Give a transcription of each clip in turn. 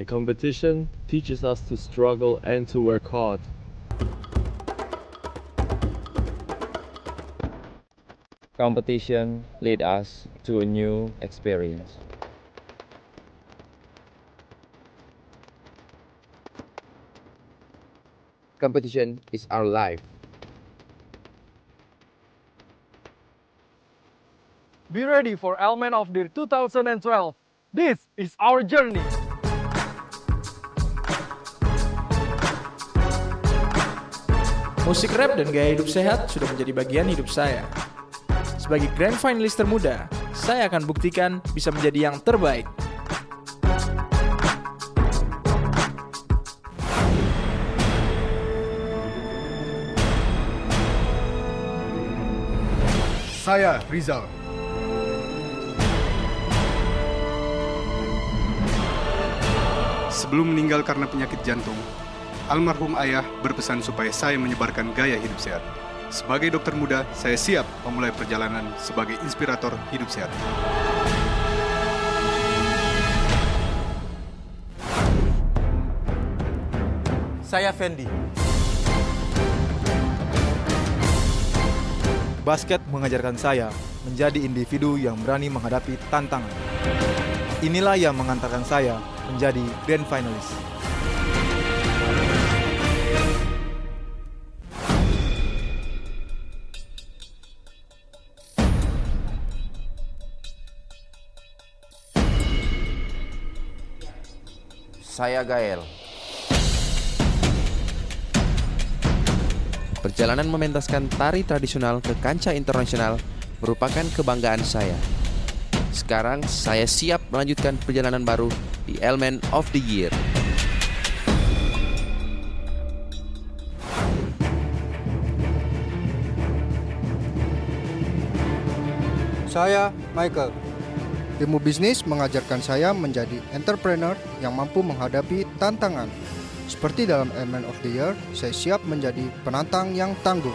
A competition teaches us to struggle and to work hard. Competition lead us to a new experience. Competition is our life. Be ready for Element of the Year 2012. This is our journey. Musik rap dan gaya hidup sehat sudah menjadi bagian hidup saya. Sebagai Grand Finalist termuda, saya akan buktikan bisa menjadi yang terbaik. Saya Rizal. Sebelum meninggal karena penyakit jantung, almarhum ayah berpesan supaya saya menyebarkan gaya hidup sehat. Sebagai dokter muda, saya siap memulai perjalanan sebagai inspirator hidup sehat. Saya Fendi. Basket mengajarkan saya menjadi individu yang berani menghadapi tantangan. Inilah yang mengantarkan saya menjadi Grand Finalist. Saya Gael. Perjalanan mementaskan tari tradisional ke kancah internasional merupakan kebanggaan saya. Sekarang saya siap melanjutkan perjalanan baru di Element of the Year. Saya Michael. Ilmu bisnis mengajarkan saya menjadi entrepreneur yang mampu menghadapi tantangan. Seperti dalam Element of the Year, saya siap menjadi penantang yang tangguh.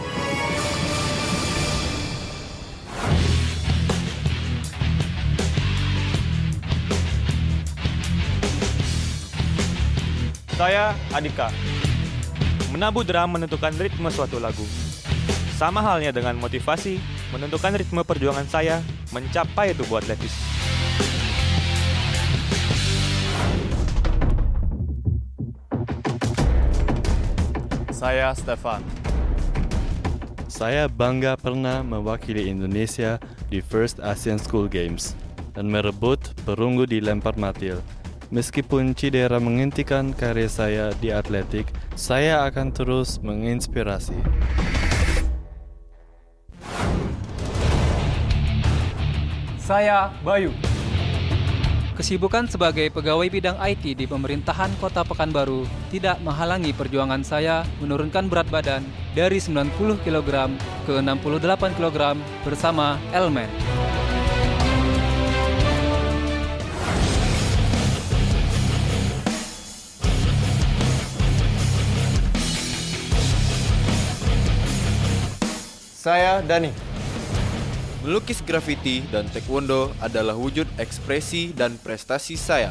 Saya Adika. Menabuh drum menentukan ritme suatu lagu. Sama halnya dengan motivasi, menentukan ritme perjuangan saya mencapai tubuh atletis. Saya Stefan. Saya bangga pernah mewakili Indonesia di First Asian School Games dan merebut perunggu di lempar matil. Meskipun cedera menghentikan karir saya di atletik, saya akan terus menginspirasi. Saya Bayu. Kesibukan sebagai pegawai bidang IT di pemerintahan Kota Pekanbaru tidak menghalangi perjuangan saya menurunkan berat badan dari 90 kg ke 68 kg bersama Elmen. Saya Dani. Melukis grafiti dan taekwondo adalah wujud ekspresi dan prestasi saya.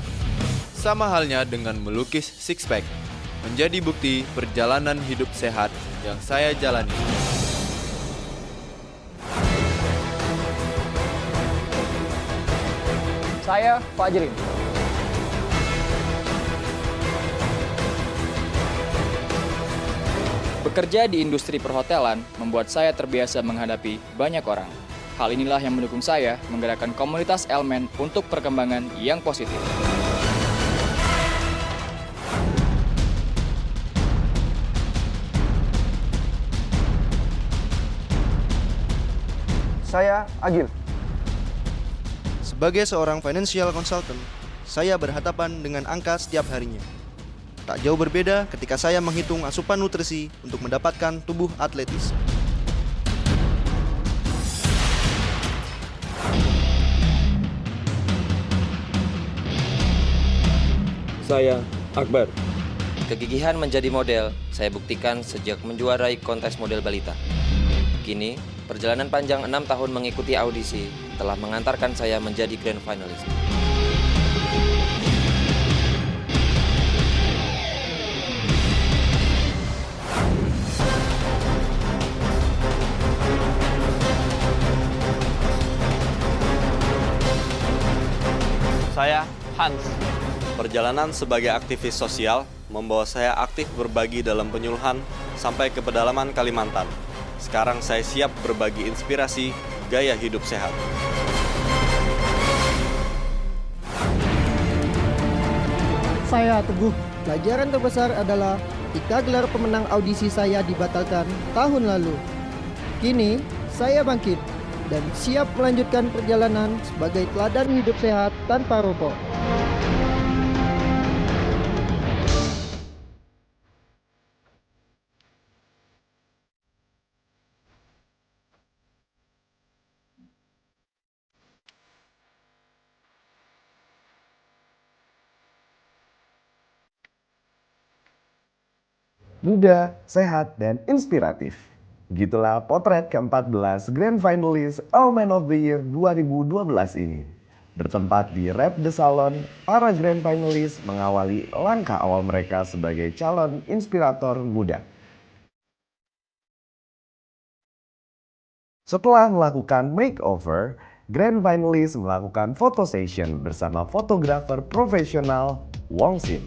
Sama halnya dengan melukis six pack, menjadi bukti perjalanan hidup sehat yang saya jalani. Saya Fajrin. Bekerja di industri perhotelan membuat saya terbiasa menghadapi banyak orang. Hal inilah yang mendukung saya menggerakkan komunitas Elmen untuk perkembangan yang positif. Saya Agil. Sebagai seorang financial consultant, saya berhadapan dengan angka setiap harinya. Tak jauh berbeda ketika saya menghitung asupan nutrisi untuk mendapatkan tubuh atletis. Saya Akbar. Kegigihan menjadi model saya buktikan sejak menjuarai kontes model balita. Kini, perjalanan panjang 6 tahun mengikuti audisi telah mengantarkan saya menjadi Grand Finalist. Saya Hans. Perjalanan sebagai aktivis sosial membawa saya aktif berbagi dalam penyuluhan sampai ke pedalaman Kalimantan. Sekarang saya siap berbagi inspirasi gaya hidup sehat. Saya Teguh. Pelajaran terbesar adalah ketika gelar pemenang audisi saya dibatalkan tahun lalu. Kini, saya bangkit dan siap melanjutkan perjalanan sebagai teladan hidup sehat tanpa rokok. Muda, sehat, dan inspiratif. Begitulah potret ke-14 Grand Finalist Allman of the Year 2012 ini. Bertempat di Rap The Salon, para Grand Finalist mengawali langkah awal mereka sebagai calon inspirator muda. Setelah melakukan makeover, Grand Finalist melakukan photo session bersama fotografer profesional Wong Sim.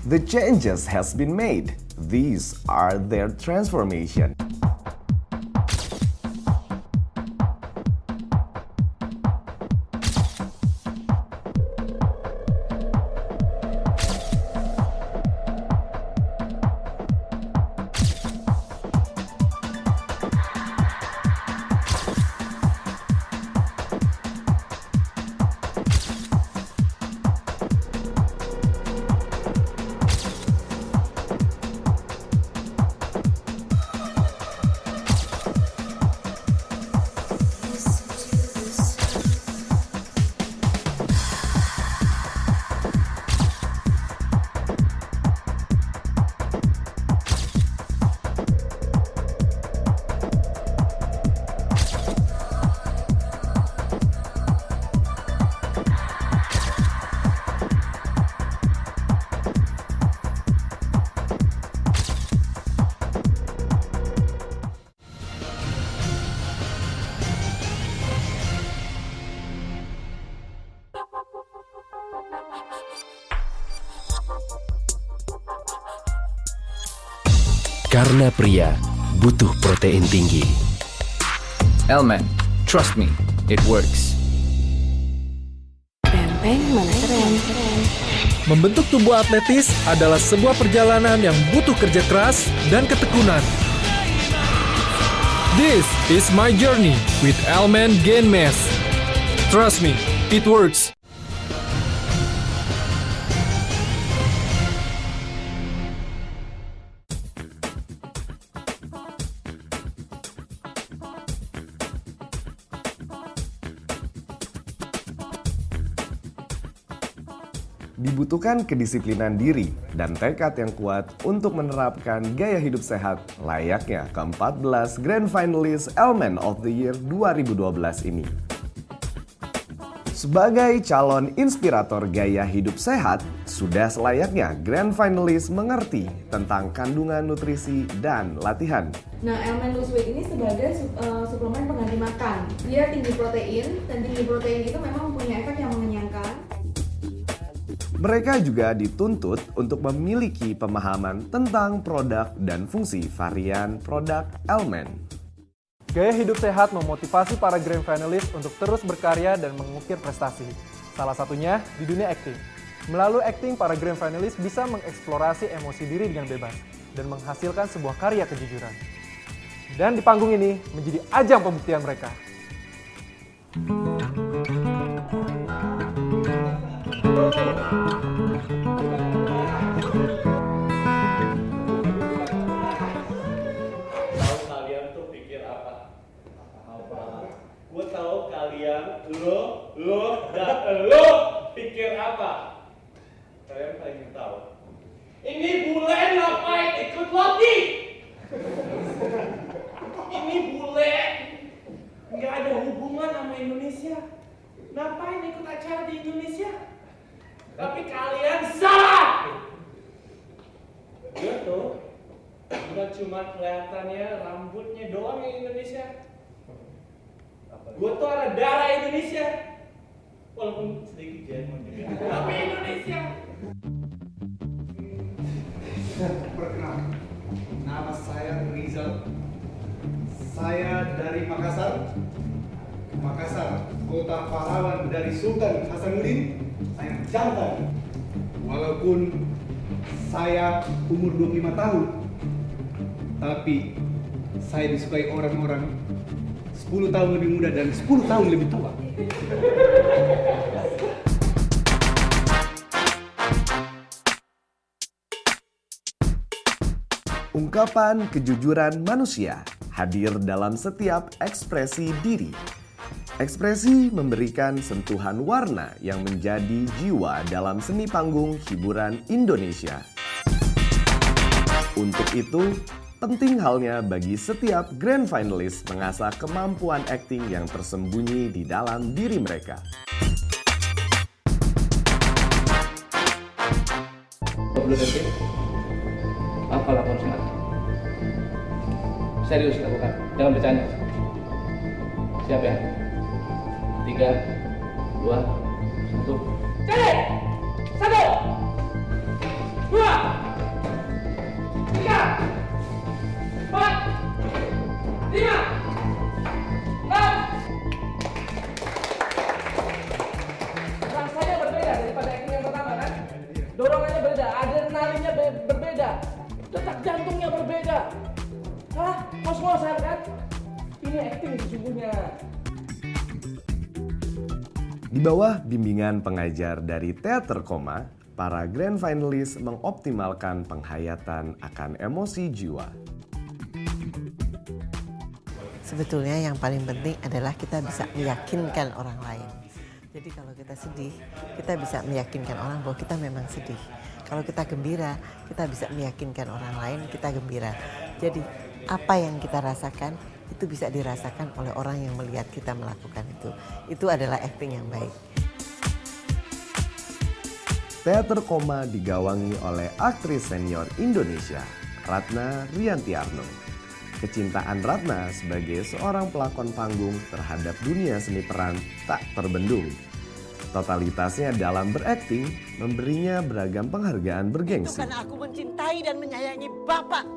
The changes has been made. These are their transformation. Karena pria butuh protein tinggi. Elman, trust me, it works. Membentuk tubuh atletis adalah sebuah perjalanan yang butuh kerja keras dan ketekunan. This is my journey with Elman Gain Mass. Trust me, it works. Dibutuhkan kedisiplinan diri dan tekad yang kuat untuk menerapkan gaya hidup sehat layaknya ke-14 Grand Finalist Allman of the Year 2012 ini. Sebagai calon inspirator gaya hidup sehat, sudah selayaknya Grand Finalist mengerti tentang kandungan nutrisi dan latihan. Nah, Allman Lose Weight ini sebagai suplemen pengganti makan. Dia tinggi protein, dan tinggi protein itu memang mempunyai efek yang mengenyangkan. Mereka juga dituntut untuk memiliki pemahaman tentang produk dan fungsi varian produk Allman. Gaya hidup sehat memotivasi para Grand Finalist untuk terus berkarya dan mengukir prestasi. Salah satunya di dunia akting. Melalui akting, para Grand Finalist bisa mengeksplorasi emosi diri dengan bebas dan menghasilkan sebuah karya kejujuran. Dan di panggung ini menjadi ajang pembuktian mereka. Gue tahu kalian, lo pikir apa? Kalian paling tahu. Ini bule ngapain ikut lobby? Ini bule nggak ada hubungan sama Indonesia. ngapain ikut acara di Indonesia? Tapi kalian salah! Gue tuh bukan cuma kelihatannya rambutnya doang yang Indonesia. Gue tuh ada darah Indonesia. Walaupun sedikit Jerman juga. Tapi Indonesia. Perkenalkan, nama saya Rizal. Saya dari Makassar. Makassar, kota pahlawan dari Sultan Hasanuddin. Saya jantan. Walaupun saya umur 25 tahun, tapi saya disukai orang-orang 10 tahun lebih muda dan 10 tahun lebih tua. Ungkapan kejujuran manusia hadir dalam setiap ekspresi diri. Ekspresi memberikan sentuhan warna yang menjadi jiwa dalam seni panggung hiburan Indonesia. Untuk itu, penting halnya bagi setiap grand finalist mengasah kemampuan akting yang tersembunyi di dalam diri mereka. Apa laporan sengat? Serius lakukan, jangan bercanda. Siap ya? 3, 2, 1. Cek! 1, 2, 3, 4, 5, 6. Rasanya berbeda daripada acting yang pertama kan? Dorongannya berbeda, adrenalinnya berbeda, detak jantungnya berbeda. Hah? Ngos-ngosan kan? Ini acting sesungguhnya. Di bawah bimbingan pengajar dari Teater Koma, para grand finalist mengoptimalkan penghayatan akan emosi jiwa. Sebetulnya yang paling penting adalah kita bisa meyakinkan orang lain. Jadi kalau kita sedih, kita bisa meyakinkan orang bahwa kita memang sedih. Kalau kita gembira, kita bisa meyakinkan orang lain kita gembira. Jadi apa yang kita rasakan itu bisa dirasakan oleh orang yang melihat kita melakukan itu. Itu adalah acting yang baik. Teater Koma digawangi oleh aktris senior Indonesia, Ratna Riantiarno. Kecintaan Ratna sebagai seorang pelakon panggung terhadap dunia seni peran tak terbendung. Totalitasnya dalam berakting memberinya beragam penghargaan bergengsi. Itu karena aku mencintai dan menyayangi Bapak.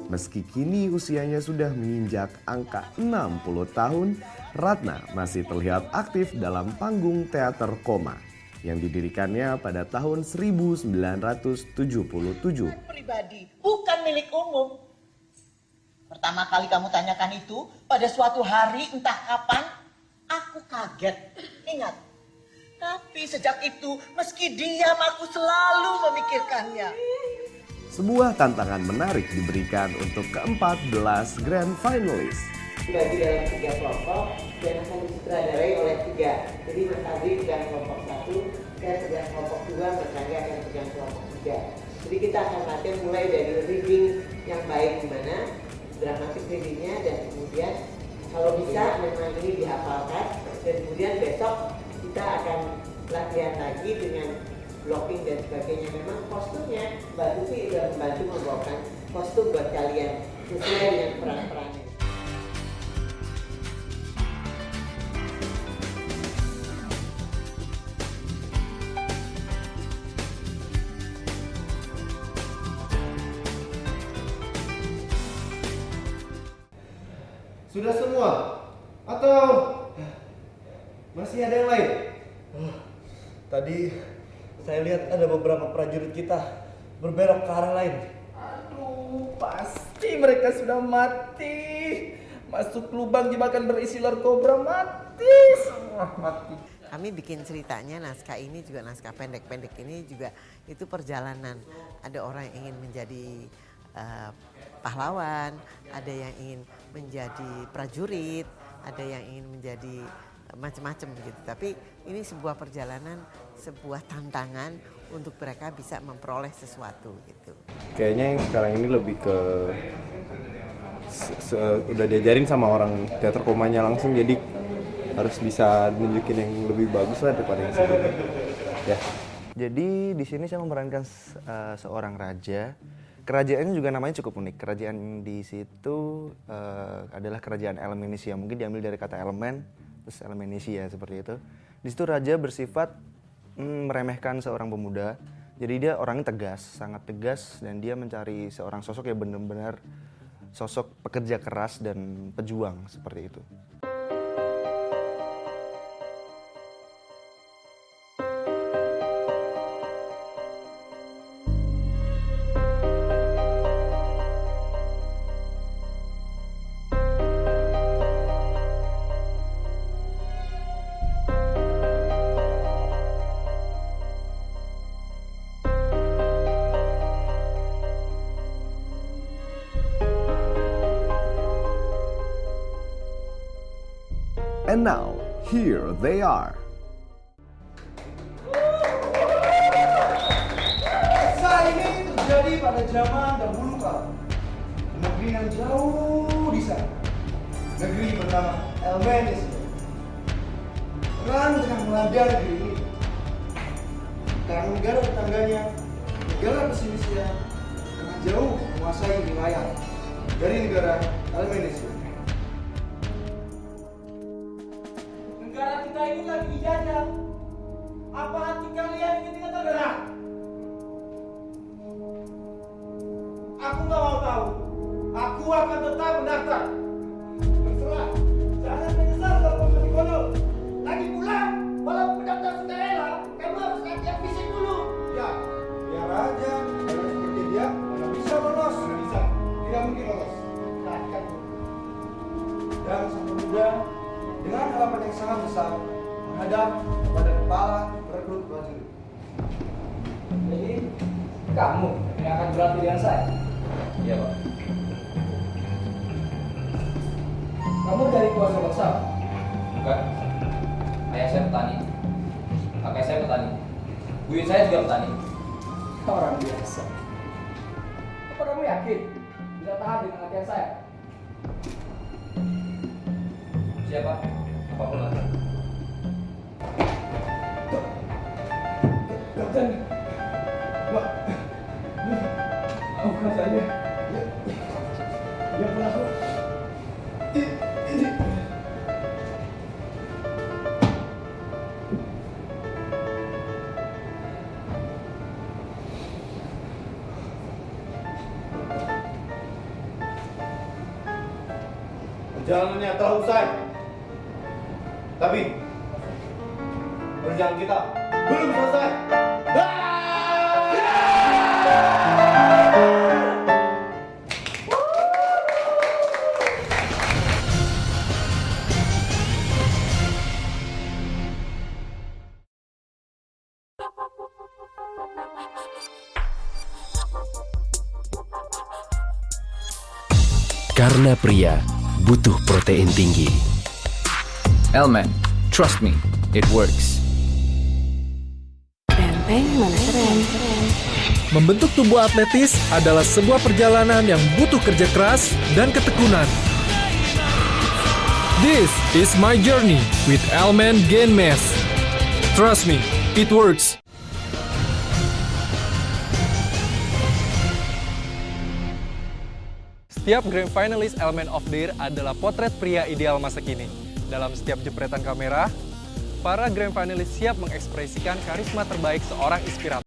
Meski kini usianya sudah menginjak angka 60 tahun, Ratna masih terlihat aktif dalam panggung Teater Koma yang didirikannya pada tahun 1977. Pribadi, bukan milik umum. Pertama kali kamu tanyakan itu, pada suatu hari entah kapan, aku kaget. Ingat, tapi sejak itu meski diam aku selalu memikirkannya. Sebuah tantangan menarik diberikan untuk ke-14 grand finalist. Dibagi dalam 3 kelompok dan akan disutradarai oleh 3. Jadi Mas Adri pegang kelompok 1, saya pegang kelompok 2, Mas Rangga akan pegang kelompok 3. Jadi kita akan latihan mulai dari reading yang baik gimana, dramatik readingnya, dan kemudian kalau bisa memang ini dihafalkan, dan kemudian besok kita akan latihan lagi dengan blocking dan sebagainya. Memang kostumnya Mbak Tuti sudah membantu membawakan kostum buat kalian sesuai dengan peran-perannya. Sudah semua? Atau masih ada yang lain? Tadi saya lihat ada beberapa prajurit kita berbelok ke arah lain. Aduh, pasti mereka sudah mati. Masuk lubang jebakan berisi ular kobra, mati semua, mati. Kami bikin ceritanya, naskah ini juga naskah pendek-pendek ini juga itu perjalanan. Ada orang yang ingin menjadi pahlawan, ada yang ingin menjadi prajurit, ada yang ingin menjadi macam-macam gitu. Tapi ini sebuah perjalanan, sebuah tantangan untuk mereka bisa memperoleh sesuatu gitu. Kayaknya yang sekarang ini lebih ke udah diajarin sama orang teater komanya langsung, jadi harus bisa nunjukin yang lebih bagus lah daripada yang sebelumnya. Ya. Jadi di sini saya memerankan seorang raja. Kerajaannya juga namanya cukup unik. Kerajaan di situ adalah kerajaan Elmenisia. Mungkin diambil dari kata elemen, terus Elmenisia seperti itu. Di situ raja bersifat meremehkan seorang pemuda. Jadi dia orangnya tegas, sangat tegas, dan dia mencari seorang sosok yang benar-benar sosok pekerja keras dan pejuang seperti itu. And now, here they are. Kisah ini terjadi pada zaman dahulu kala. Negeri yang jauh di sana. Negeri bernama Elmenisia. Perang tengah melanda negeri ini. Karena negara tetangganya, negara Persia, tengah jauh menguasai wilayah dari negara Elmenisia. Negara kita ini lagi dijajah. Apa hati kalian ingin kita tergerak? Aku nggak mau tahu. Aku akan tetap mendaftar. Terserah. Jangan menyesal kalau kamu masih bodoh. Lagi pula, walaupun mendaftar sukarela, kamu harus latihan fisik dulu. Ya, biar aja. Kalau seperti dia, mana bisa lolos? Mana bisa? Tidak mungkin lolos. Takkan. Dan sang pemuda dengan harapan yang sangat besar menghadap kepada kepala rekrut prajurit. Jadi, kamu yang akan berlatih dengan saya? Iya, Pak. Kamu dari keluarga bangsa? Bukan. Ayah saya petani. Kakek saya petani. Buyut saya juga petani. Orang biasa. Apa kamu yakin bisa tahan dengan latihan saya? Siapa? Apapun latihan. Kapten, maafkan saya. Dia pelaku. Ini. Perjalanannya telah usai. Tapi perjalanan kita belum selesai. Karena pria butuh protein tinggi. Elmen, trust me, it works. Benteng mana keren. Membentuk tubuh atletis adalah sebuah perjalanan yang butuh kerja keras dan ketekunan. This is my journey with Elmen Gain Mass. Trust me, it works. Setiap Grand Finalist Elmen of the Year adalah potret pria ideal masa kini. Dalam setiap jepretan kamera, para Grand Finalist siap mengekspresikan karisma terbaik seorang inspirator.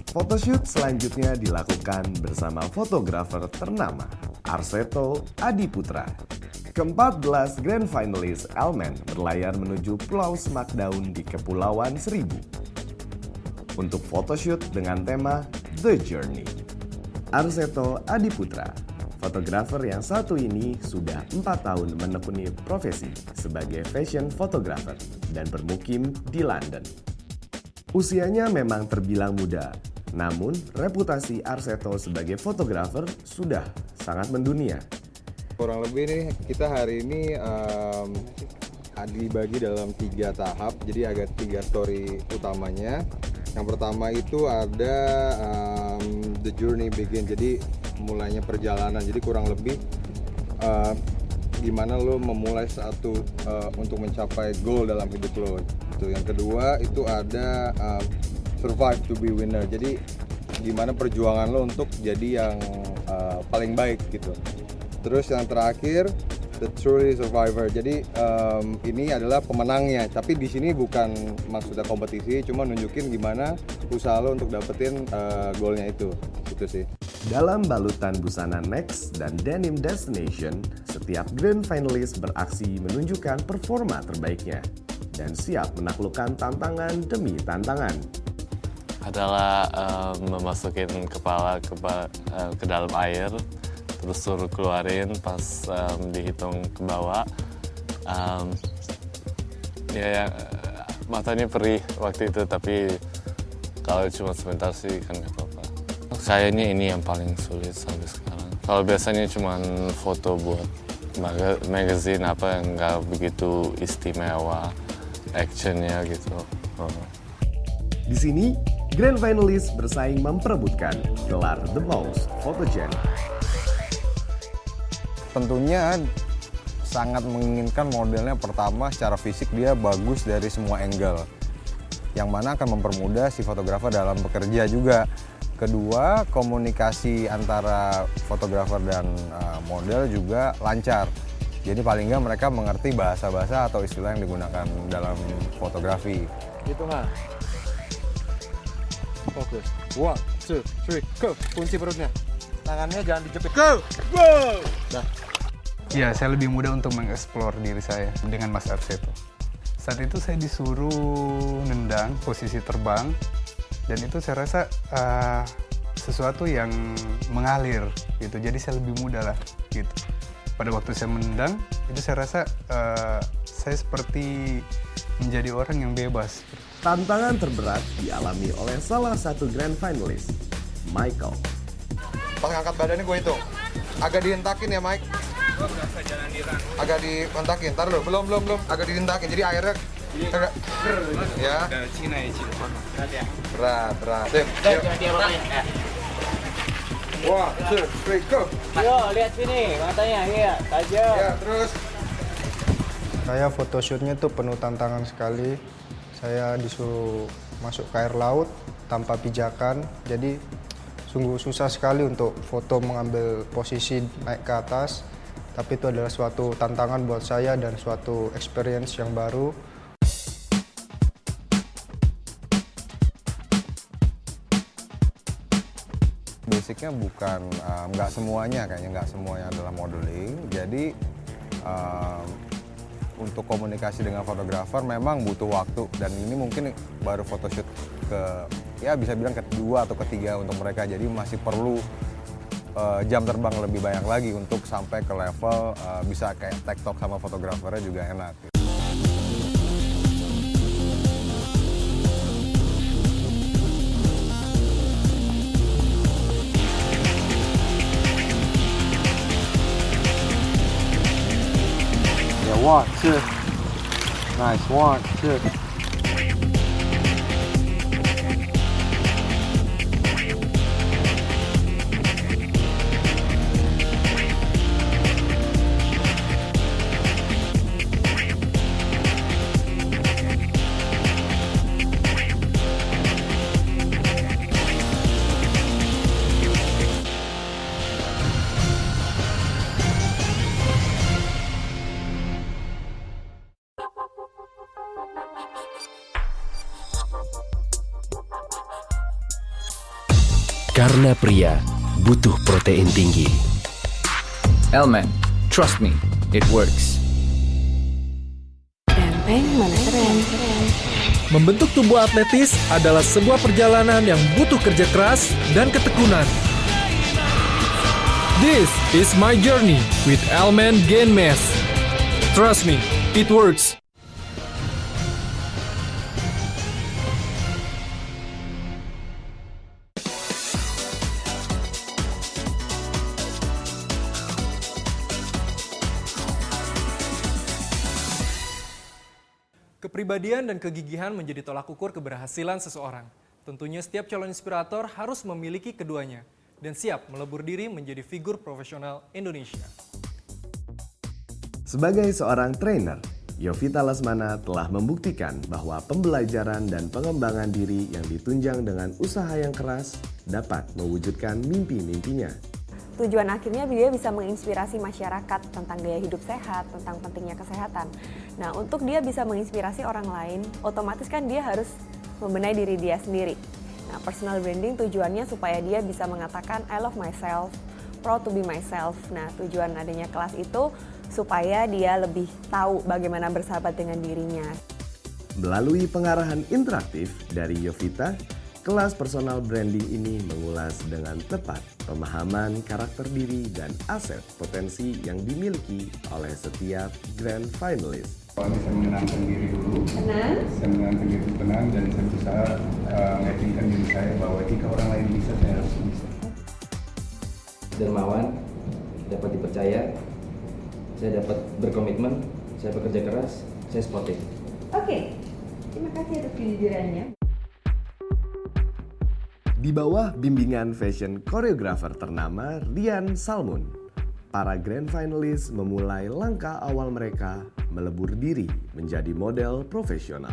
Photoshoot selanjutnya dilakukan bersama fotografer ternama Arseto Adiputra. Ke-14 Grand Finalist Elmen berlayar menuju Pulau Smackdown di Kepulauan Seribu untuk photoshoot dengan tema The Journey. Arseto Adiputra, fotografer yang satu ini sudah 4 tahun menekuni profesi sebagai fashion photographer dan bermukim di London. Usianya memang terbilang muda, namun reputasi Arseto sebagai fotografer sudah sangat mendunia. Kurang lebih nih kita hari ini dibagi dalam 3 tahap, jadi ada 3 story utamanya. Yang pertama itu ada The Journey Begin, jadi mulainya perjalanan, jadi kurang lebih gimana lo memulai satu untuk mencapai goal dalam hidup lo. Itu yang kedua itu ada Survive to be Winner, jadi gimana perjuangan lo untuk jadi yang paling baik gitu. Terus yang terakhir The Truly Survivor, jadi ini adalah pemenangnya, tapi di sini bukan maksudnya kompetisi, cuma nunjukin gimana usaha lo untuk dapetin goalnya itu sih. Dalam balutan busana Next dan Denim Destination, setiap Grand Finalist beraksi menunjukkan performa terbaiknya dan siap menaklukkan tantangan demi tantangan. Adalah memasukin kepala ke dalam air, terus suruh keluarin pas dihitung ke bawah. Matanya perih waktu itu, tapi kalau cuma sebentar sih kan nggak apa-apa. Kayaknya ini yang paling sulit sampai sekarang. Kalau biasanya cuma foto buat magazine apa yang nggak begitu istimewa, actionnya gitu. Di sini, Grand Finalist bersaing memperebutkan gelar The Most Photogenic. Tentunya sangat menginginkan modelnya pertama secara fisik dia bagus dari semua angle, yang mana akan mempermudah si fotografer dalam bekerja juga. Kedua, komunikasi antara fotografer dan model juga lancar. Jadi paling nggak mereka mengerti bahasa-bahasa atau istilah yang digunakan dalam fotografi. Gitu nggak? Fokus. 1, 2, 3, go. Kunci perutnya. Tangannya jangan dijepit. Go! Go! Nah. Ya, saya lebih mudah untuk mengeksplor diri saya dengan Mas Arseto. Saat itu saya disuruh nendang posisi terbang, dan itu saya rasa sesuatu yang mengalir gitu. Jadi saya lebih mudah lah gitu. Pada waktu saya menendang, itu saya rasa saya seperti menjadi orang yang bebas. Tantangan terberat dialami oleh salah satu Grand Finalist, Michael. Pas ngangkat badannya gue hitung. Agak dihentakin ya, Mike. Agak dihentakin. Ntar lo, belum. Agak dihentakin. Jadi airnya agak ya. Berat. Sip. Wah, straight go. Yo, lihat sini matanya, iya, tajam. Ya, terus. Saya photoshootnya tuh penuh tantangan sekali. Saya disuruh masuk ke air laut tanpa pijakan, jadi sungguh susah sekali untuk foto mengambil posisi naik ke atas. Tapi itu adalah suatu tantangan buat saya dan suatu experience yang baru. Basicnya bukan, nggak semuanya adalah modeling. Jadi untuk komunikasi dengan fotografer memang butuh waktu, dan ini mungkin baru photoshoot bisa bilang kedua atau ketiga untuk mereka, jadi masih perlu jam terbang lebih banyak lagi untuk sampai ke level bisa kayak tektok sama fotografernya juga enak. Ya, 1, 2. Nice, 1, 2. Karena pria butuh protein tinggi. Elmen, trust me, it works. Mana keren. Membentuk tubuh atletis adalah sebuah perjalanan yang butuh kerja keras dan ketekunan. This is my journey with Elmen Gain Mass. Trust me, it works. Kepribadian dan kegigihan menjadi tolak ukur keberhasilan seseorang. Tentunya setiap calon inspirator harus memiliki keduanya dan siap melebur diri menjadi figur profesional Indonesia. Sebagai seorang trainer, Yovita Lesmana telah membuktikan bahwa pembelajaran dan pengembangan diri yang ditunjang dengan usaha yang keras dapat mewujudkan mimpi-mimpinya. Tujuan akhirnya dia bisa menginspirasi masyarakat tentang gaya hidup sehat, tentang pentingnya kesehatan. Nah, untuk dia bisa menginspirasi orang lain, otomatis kan dia harus membenahi diri dia sendiri. Nah, personal branding tujuannya supaya dia bisa mengatakan I love myself, proud to be myself. Nah, tujuan adanya kelas itu supaya dia lebih tahu bagaimana bersahabat dengan dirinya. Melalui pengarahan interaktif dari Yovita, kelas personal branding ini mengulas dengan tepat pemahaman karakter diri dan aset potensi yang dimiliki oleh setiap grand finalist. Saya menenangkan diri dulu, tenang. Saya menenangkan diri tenang dan saya berusaha meyakinkan diri saya bahwa jika orang lain bisa, saya harus bisa. Dermawan, dapat dipercaya, saya dapat berkomitmen, saya bekerja keras, saya sportif. Oke, terima kasih atas kejujurannya. Di bawah bimbingan fashion choreographer ternama Rian Salmun, para grand finalist memulai langkah awal mereka melebur diri menjadi model profesional.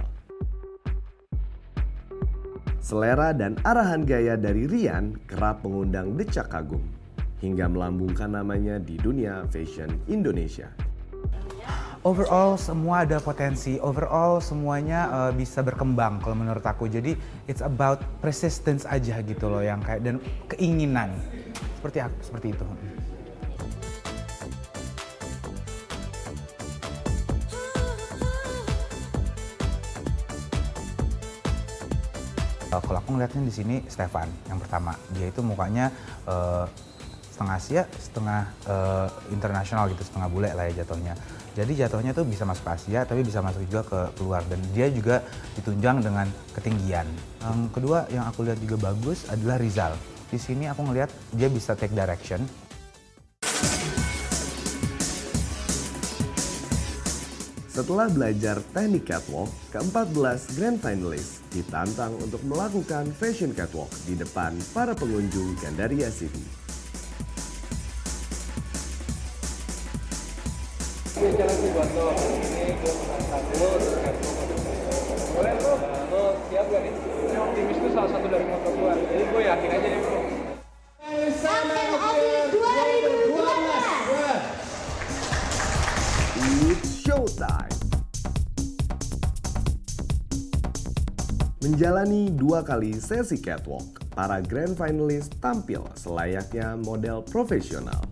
Selera dan arahan gaya dari Rian kerap mengundang decak kagum, hingga melambungkan namanya di dunia fashion Indonesia. Overall semua ada potensi, overall semuanya bisa berkembang kalau menurut aku. Jadi it's about persistence aja gitu loh, yang kayak dan keinginan. Seperti itu. Kalau aku ngeliatnya di sini Stefan yang pertama, dia itu mukanya setengah Asia, setengah internasional gitu, setengah bule lah ya jatuhnya. Jadi jatuhnya tuh bisa masuk ke Asia, tapi bisa masuk juga ke luar. Dan dia juga ditunjang dengan ketinggian. Yang kedua yang aku lihat juga bagus adalah Rizal. Di sini aku ngelihat dia bisa take direction. Setelah belajar teknik catwalk, ke-14 grand finalist ditantang untuk melakukan fashion catwalk di depan para pengunjung Gandaria City. Jalan sih buat lo, ini gue menantang lo, terus boleh bro, lo siap gak nih? Ini optimis tuh salah satu dari motor gue, jadi gue yakin aja nih bro. It's showtime! Menjalani 2 kali sesi catwalk, para grand finalist tampil selayaknya model profesional.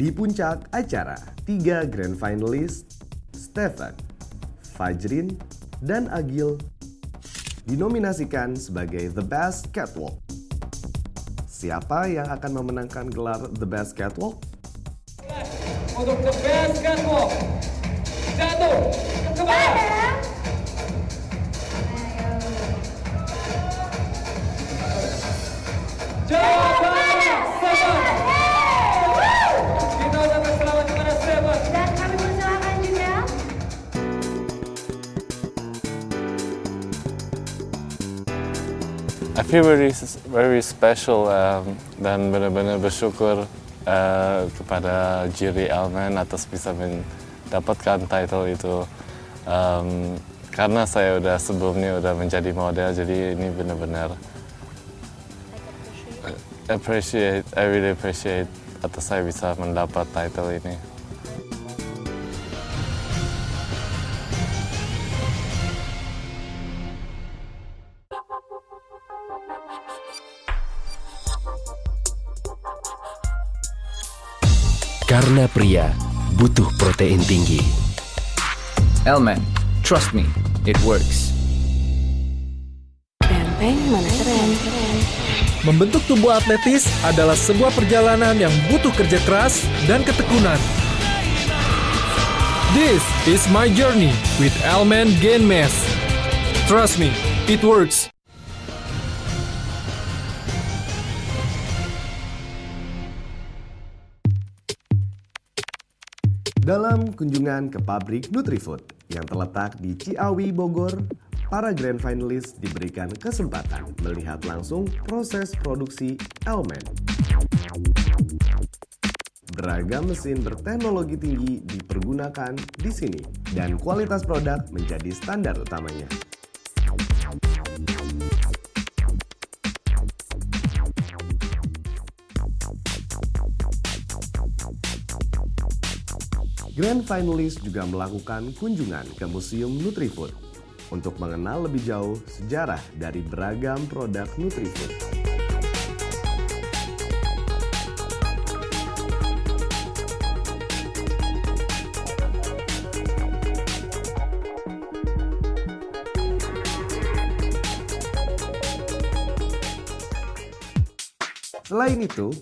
Di puncak acara, 3 grand finalist, Stefan, Fajrin, dan Agil, dinominasikan sebagai The Best Catwalk. Siapa yang akan memenangkan gelar The Best Catwalk? Untuk The Best Catwalk, jatuh kepada Jawa Barat, Stefan. Kita ucapkan selamat kepada Stefan. Dan kami persilakan juga. I feel very special dan benar-benar bersyukur kepada juri Elmen atas bisa mendapatkan title itu. Karena saya sebelumnya udah menjadi model, jadi ini benar-benar I really appreciate atas saya bisa mendapat title ini. Karena pria butuh protein tinggi. Elmen, trust me, it works. Benteng mana keren. Membentuk tubuh atletis adalah sebuah perjalanan yang butuh kerja keras dan ketekunan. This is my journey with Elmen Gain Mass. Trust me, it works. Dalam kunjungan ke pabrik Nutrifood yang terletak di Ciawi, Bogor, para grand finalist diberikan kesempatan melihat langsung proses produksi Elmen. Beragam mesin berteknologi tinggi dipergunakan di sini dan kualitas produk menjadi standar utamanya. Grand finalist juga melakukan kunjungan ke Museum Nutrifood untuk mengenal lebih jauh sejarah dari beragam produk Nutrifood. Selain itu,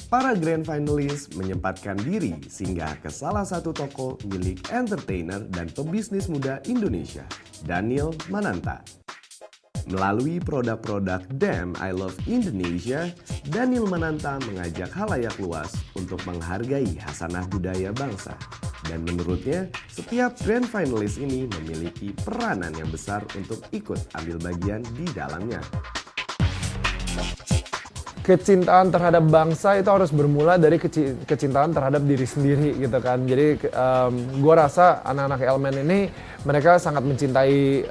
para grand finalist menyempatkan diri singgah ke salah satu toko milik entertainer dan pebisnis muda Indonesia, Daniel Mananta. Melalui produk-produk Damn I Love Indonesia, Daniel Mananta mengajak khalayak luas untuk menghargai hasanah budaya bangsa. Dan menurutnya, setiap grand finalist ini memiliki peranan yang besar untuk ikut ambil bagian di dalamnya. Kecintaan terhadap bangsa itu harus bermula dari kecintaan terhadap diri sendiri gitu kan. Jadi gue rasa anak-anak Elmen ini mereka sangat mencintai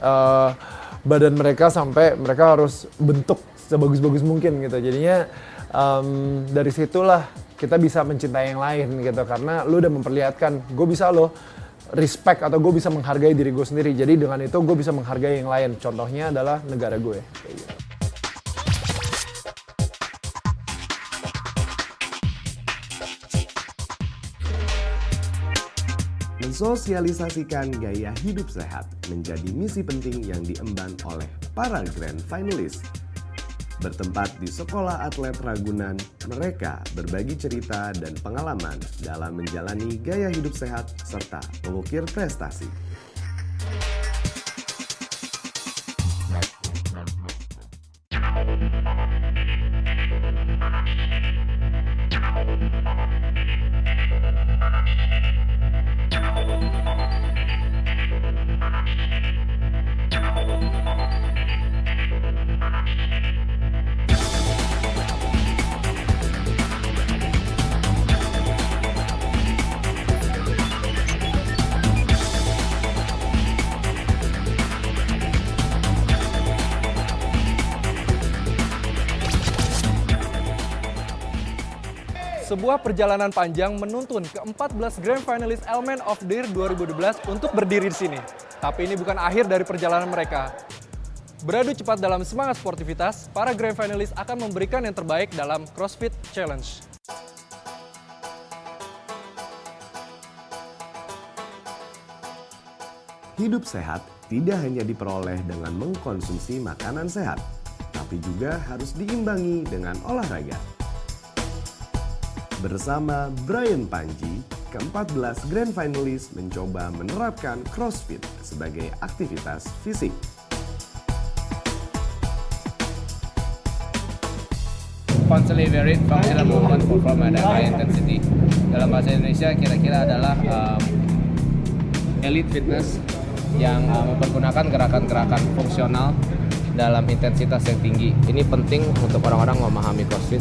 badan mereka sampai mereka harus bentuk sebagus-bagus mungkin gitu. Jadinya dari situlah kita bisa mencintai yang lain gitu. Karena lu udah memperlihatkan gue bisa lo respect atau gue bisa menghargai diri gue sendiri. Jadi dengan itu gue bisa menghargai yang lain. Contohnya adalah negara gue. Mensosialisasikan gaya hidup sehat menjadi misi penting yang diemban oleh para grand finalist. Bertempat di Sekolah Atlet Ragunan, mereka berbagi cerita dan pengalaman dalam menjalani gaya hidup sehat serta mengukir prestasi. Sebuah perjalanan panjang menuntun ke-14 Grand Finalist Elmen of the Year 2012 untuk berdiri di sini. Tapi ini bukan akhir dari perjalanan mereka. Beradu cepat dalam semangat sportivitas, para Grand Finalist akan memberikan yang terbaik dalam CrossFit Challenge. Hidup sehat tidak hanya diperoleh dengan mengkonsumsi makanan sehat, tapi juga harus diimbangi dengan olahraga. Bersama Brian Panji, ke-14 Grand Finalist mencoba menerapkan CrossFit sebagai aktivitas fisik. Constantly varied functional movement perform at high intensity. Dalam bahasa Indonesia kira-kira adalah elite fitness yang mempergunakan gerakan-gerakan fungsional dalam intensitas yang tinggi. Ini penting untuk orang-orang memahami CrossFit.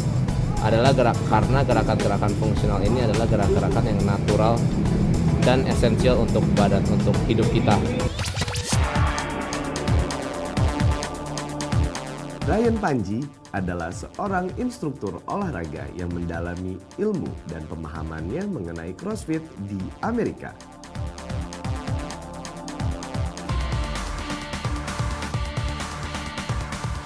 adalah karena gerakan-gerakan fungsional ini adalah gerakan-gerakan yang natural dan esensial untuk badan, untuk hidup kita. Ryan Panji adalah seorang instruktur olahraga yang mendalami ilmu dan pemahamannya mengenai CrossFit di Amerika.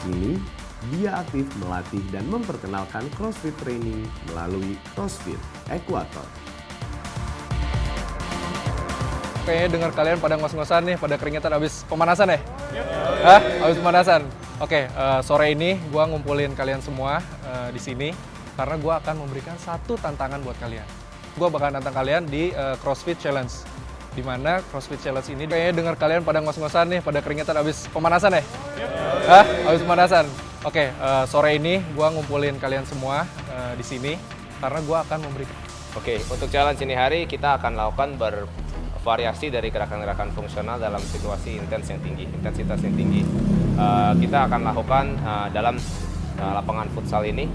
Kini, dia aktif melatih dan memperkenalkan CrossFit training melalui CrossFit Equator. Kayaknya dengar kalian pada ngos-ngosan nih, pada keringetan abis pemanasan ya? Hah? Abis pemanasan? Oke, sore ini gue ngumpulin kalian semua di sini karena gue akan memberikan satu tantangan buat kalian. Gue bakalan tantang kalian di CrossFit Challenge. Di mana CrossFit Challenge ini kayaknya dengar kalian pada ngos-ngosan nih, pada keringetan abis pemanasan ya? Hah? Abis pemanasan? Oke, sore ini gue ngumpulin kalian semua di sini karena gue akan memberikan. Oke, untuk challenge ini hari kita akan lakukan bervariasi dari gerakan-gerakan fungsional dalam situasi intensitas yang tinggi. Kita akan lakukan dalam lapangan futsal ini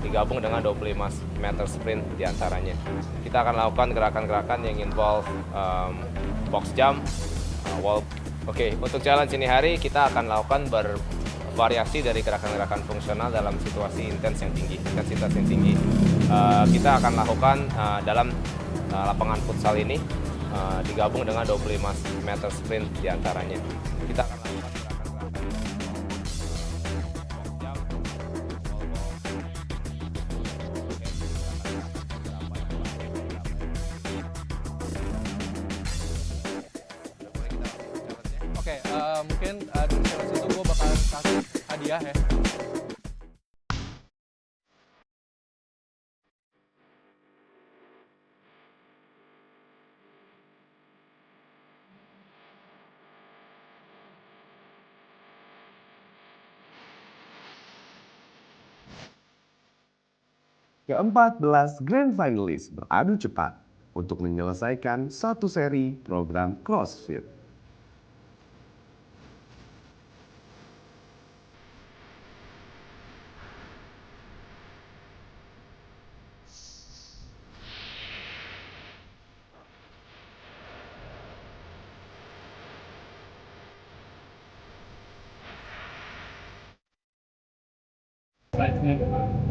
digabung dengan 25 meter sprint diantaranya. Kita akan lakukan gerakan-gerakan yang involve box jump, wall. Oke, untuk challenge ini hari kita akan lakukan bervariasi dari gerakan-gerakan fungsional dalam situasi intensitas yang tinggi. Kita akan lakukan dalam lapangan futsal ini digabung dengan 25 meter sprint diantaranya. Kita akan lakukan Oke, mungkin di challenge itu gue bakal kasih hadiah ya. Ke-14 Grand Finalist beradu cepat untuk menyelesaikan satu seri program CrossFit.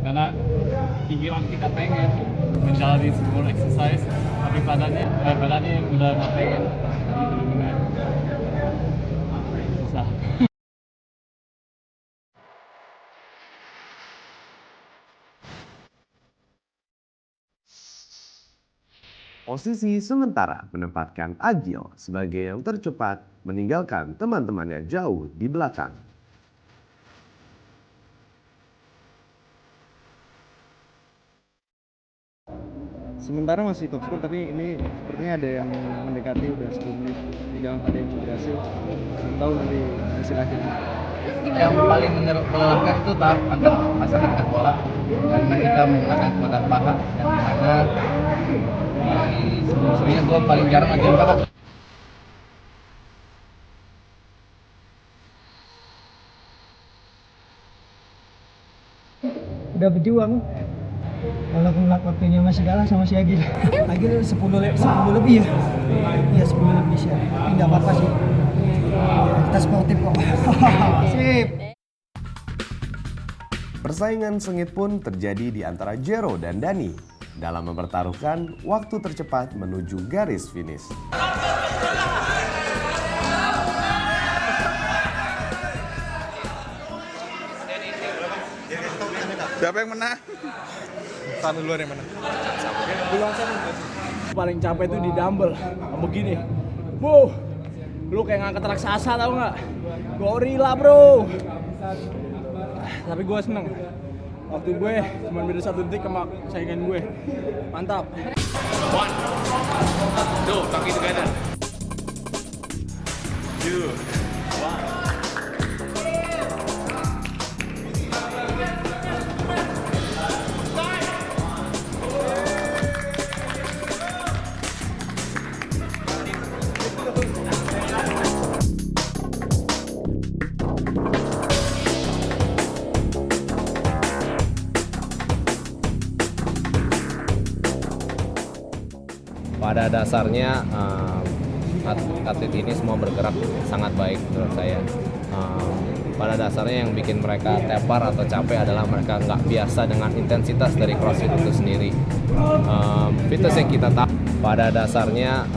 Karena pikiran kita pengen menjalani sebuah exercise tapi badannya udah nggak pengen, susah. Posisi sementara menempatkan Agil sebagai yang tercepat meninggalkan teman-temannya jauh di belakang. Sementara masih top score, tapi ini sepertinya ada yang mendekati udah 10 menit. Jangan ada yang berhasil. Belum tahu nanti hasil akhirnya. Yang paling melelahkan itu tahap angkat bola karena kita menggunakan kekuatan paha dan dimana sebelumnya gue paling jarang latihan paha. Udah berjuang walaupun waktunya masih kalah sama si Agil. Agil 10 lebih ya. Iya 10 lebih sih. Tidak apa-apa sih. Kita sportif kok. Sip. Persaingan sengit pun terjadi di antara Jero dan Dani dalam mempertaruhkan waktu tercepat menuju garis finish. Siapa yang menang? Satu duluan yang menang. Paling capek itu di dumbbell, begini. Lu kayak ngangkat raksasa tau nggak? Gorila bro. Tapi gue seneng. Waktu gue cuma beda 1 detik sama saingan gue. Mantap. 1, 2, kaki together. 2, 1. Pada dasarnya atlet ini semua bergerak sangat baik menurut saya. Pada dasarnya yang bikin mereka tepar atau capek adalah mereka nggak biasa dengan intensitas dari CrossFit itu sendiri. Fitness yang kita tahu pada dasarnya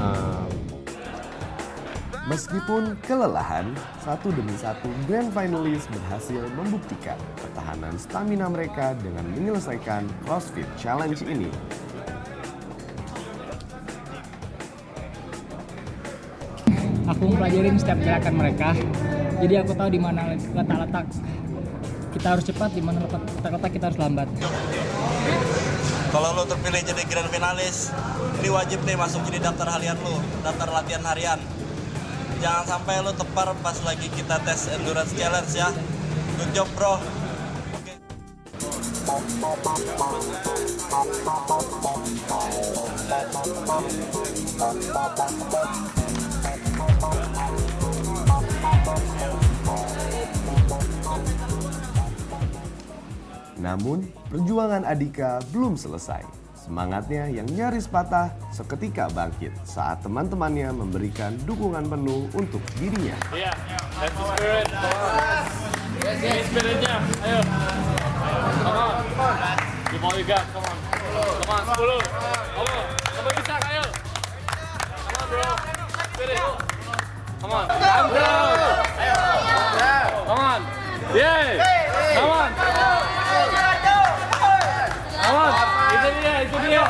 Meskipun kelelahan, satu demi satu Grand Finalist berhasil membuktikan pertahanan stamina mereka dengan menyelesaikan CrossFit Challenge ini. Aku pelajarin setiap gerakan mereka, jadi aku tahu di mana letak-letak kita harus cepat, di mana letak-letak kita harus lambat. Kalau lo terpilih jadi Grand Finalis, ini wajib nih masuk jadi daftar harian lo, daftar latihan harian. Jangan sampai lo tepar pas lagi kita tes endurance challenge ya. Good job bro. Namun, perjuangan Adhika belum selesai. Semangatnya yang nyaris patah seketika bangkit saat teman-temannya memberikan dukungan penuh untuk dirinya. Iya, that's the spirit. Ini spiritnya, ayo. Come on. Give all you got, come on. Come on, 10. Kamu bisa, ayo. Come on bro, spirit. Come on, I'm down. Come on, yay. Come on. Come on, itu dia.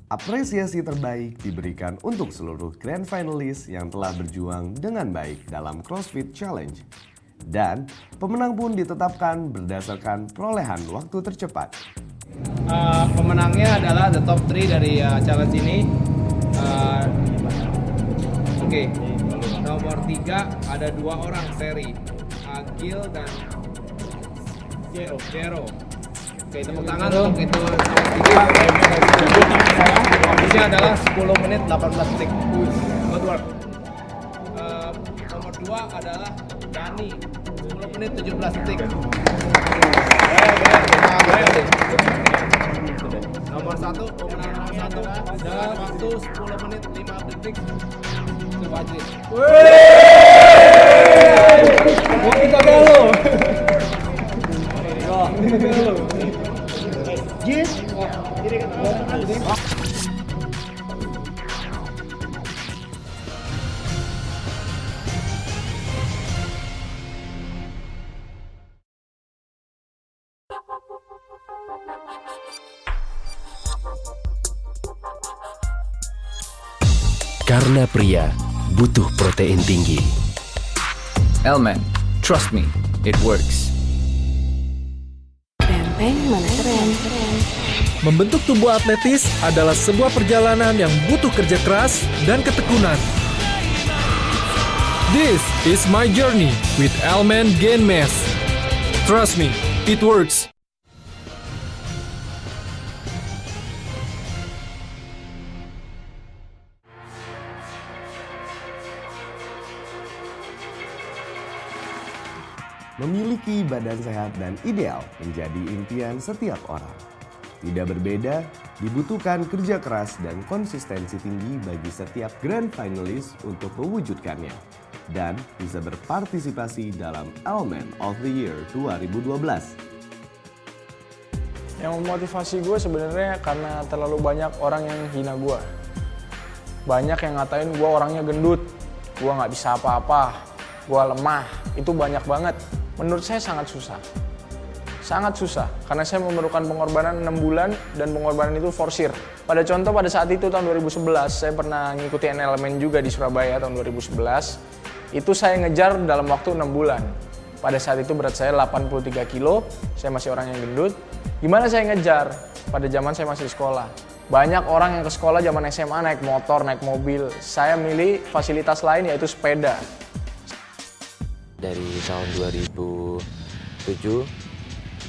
Apresiasi terbaik diberikan untuk seluruh Grand Finalist yang telah berjuang dengan baik dalam CrossFit Challenge. Dan pemenang pun ditetapkan berdasarkan perolehan waktu tercepat. Pemenangnya adalah the top 3 dari challenge ini. Nomor 3 ada 2 orang seri, Agil dan Jero. Oke, tepuk tangan untuk itu. Waktunya adalah 10 menit 18 detik. Good work. Nomor 2 adalah Dani, 10 menit 17 detik. Nomor 1, pemenang nomor 1 dalam waktu 10 menit 15 detik. Subhajit. Kita galau. Yes. Karena pria butuh protein tinggi. Elmen, trust me, it works. Membentuk tubuh atletis adalah sebuah perjalanan yang butuh kerja keras dan ketekunan. This is my journey with Elmen Gain Mass. Trust me, it works. Memiliki badan sehat dan ideal menjadi impian setiap orang. Tidak berbeda, dibutuhkan kerja keras dan konsistensi tinggi bagi setiap Grand Finalist untuk mewujudkannya dan bisa berpartisipasi dalam Elmen of the Year 2012. Yang memotivasi gue sebenarnya karena terlalu banyak orang yang hina gue. Banyak yang ngatain gue orangnya gendut, gue nggak bisa apa-apa, gue lemah. Itu banyak banget. Menurut saya sangat susah. Sangat susah, karena saya memerlukan pengorbanan 6 bulan dan pengorbanan itu forsir. Pada contoh pada saat itu tahun 2011, saya pernah ngikuti Elmen juga di Surabaya tahun 2011. Itu saya ngejar dalam waktu 6 bulan. Pada saat itu berat saya 83 kilo, saya masih orang yang gendut. Gimana saya ngejar? Pada zaman saya masih di sekolah. Banyak orang yang ke sekolah zaman SMA naik motor, naik mobil. Saya milih fasilitas lain yaitu sepeda. Dari tahun 2007,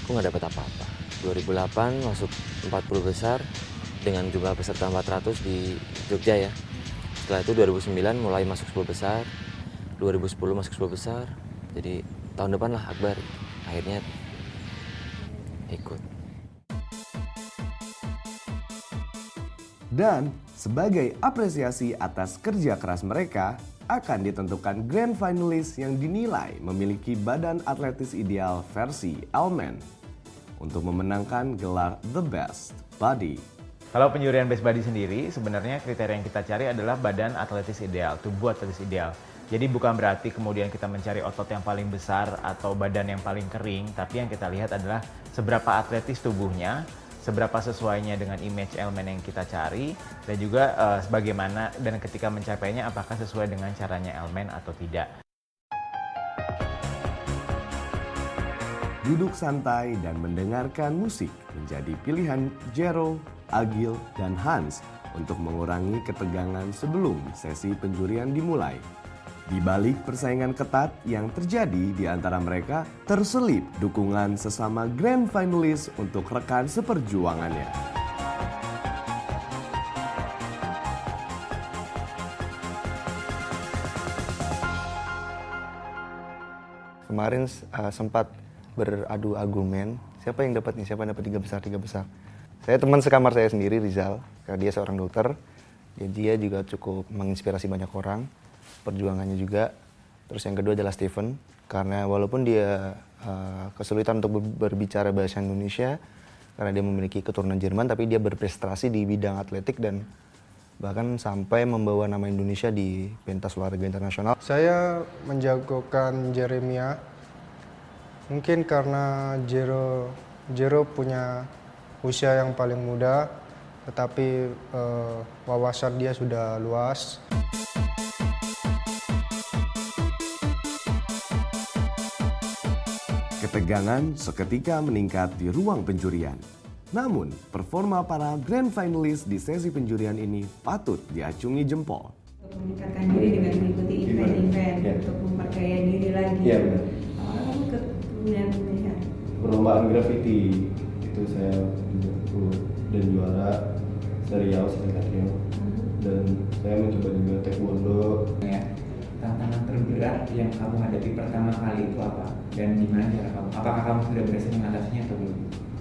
aku nggak dapat apa-apa. 2008 masuk 40 besar dengan jumlah peserta 400 di Jogja ya. Setelah itu 2009 mulai masuk 10 besar, 2010 masuk 10 besar. Jadi tahun depan lah Akbar. Akhirnya ikut. Dan sebagai apresiasi atas kerja keras mereka, akan ditentukan grand finalis yang dinilai memiliki badan atletis ideal versi Elmen untuk memenangkan gelar The Best Body. Kalau penjurian Best Body sendiri, sebenarnya kriteria yang kita cari adalah badan atletis ideal, tubuh atletis ideal. Jadi bukan berarti kemudian kita mencari otot yang paling besar atau badan yang paling kering, tapi yang kita lihat adalah seberapa atletis tubuhnya, seberapa sesuainya dengan image Elmen yang kita cari, dan juga bagaimana dan ketika mencapainya apakah sesuai dengan caranya Elmen atau tidak. Duduk santai dan mendengarkan musik menjadi pilihan Jero, Agil, dan Hans untuk mengurangi ketegangan sebelum sesi penjurian dimulai. Di balik persaingan ketat yang terjadi di antara mereka, terselip dukungan sesama grand finalis untuk rekan seperjuangannya. Kemarin sempat beradu argumen, siapa yang dapat nih, siapa yang dapat 3 besar. Saya teman sekamar saya sendiri, Rizal, karena dia seorang dokter. Dia juga cukup menginspirasi banyak orang, perjuangannya juga. Terus yang kedua adalah Steven, karena walaupun dia kesulitan untuk berbicara bahasa Indonesia, karena dia memiliki keturunan Jerman, tapi dia berprestasi di bidang atletik dan bahkan sampai membawa nama Indonesia di pentas olahraga internasional. Saya menjagokan Jeremia, mungkin karena Jero punya usia yang paling muda, tetapi wawasan dia sudah luas. Ketegangan seketika meningkat di ruang penjurian. Namun, performa para grand finalis di sesi penjurian ini patut diacungi jempol. Meningkatkan diri dengan mengikuti event-event untuk memperkaya diri lagi. Iya benar. Kamu ikut pemilihan. Perlombaan graffiti itu saya juga ikut dan juara serial setingkat Rio. Dan saya mencoba juga taekwondo. Ya, tantangan terberat yang kamu hadapi pertama kali itu apa? Dan gimana cara kamu? Apakah kamu sudah berhasil mengatasinya atau belum?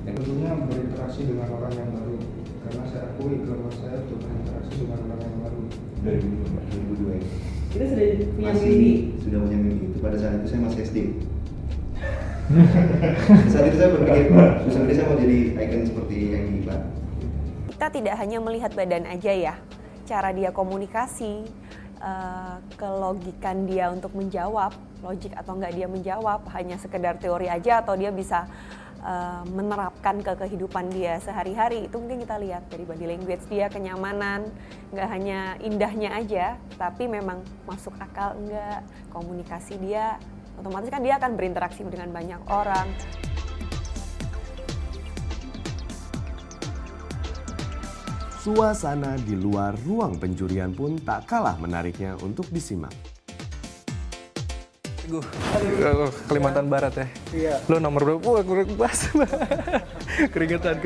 Tentunya berinteraksi dengan orang yang baru, karena saya akui kalau saya untuk berinteraksi dengan orang yang baru. 2002 ya. Kita sudah punya mimpi. Sudah punya mimpi. Itu pada saat itu saya masih SD. Saat itu saya berpikir, suatu saat saya mau jadi icon seperti yang di Iqbal. Kita tidak hanya melihat badan aja ya, cara dia komunikasi, kelogikan dia untuk menjawab, logik atau enggak dia menjawab, hanya sekedar teori aja atau dia bisa menerapkan ke kehidupan dia sehari-hari. Itu mungkin kita lihat dari body language dia, kenyamanan, nggak hanya indahnya aja, tapi memang masuk akal enggak, komunikasi dia, otomatis kan dia akan berinteraksi dengan banyak orang. Suasana di luar ruang penjurian pun tak kalah menariknya untuk disimak. Kalimantan Barat ya. Iya. Lo nomor berapa? Aku bahas. Keringetan.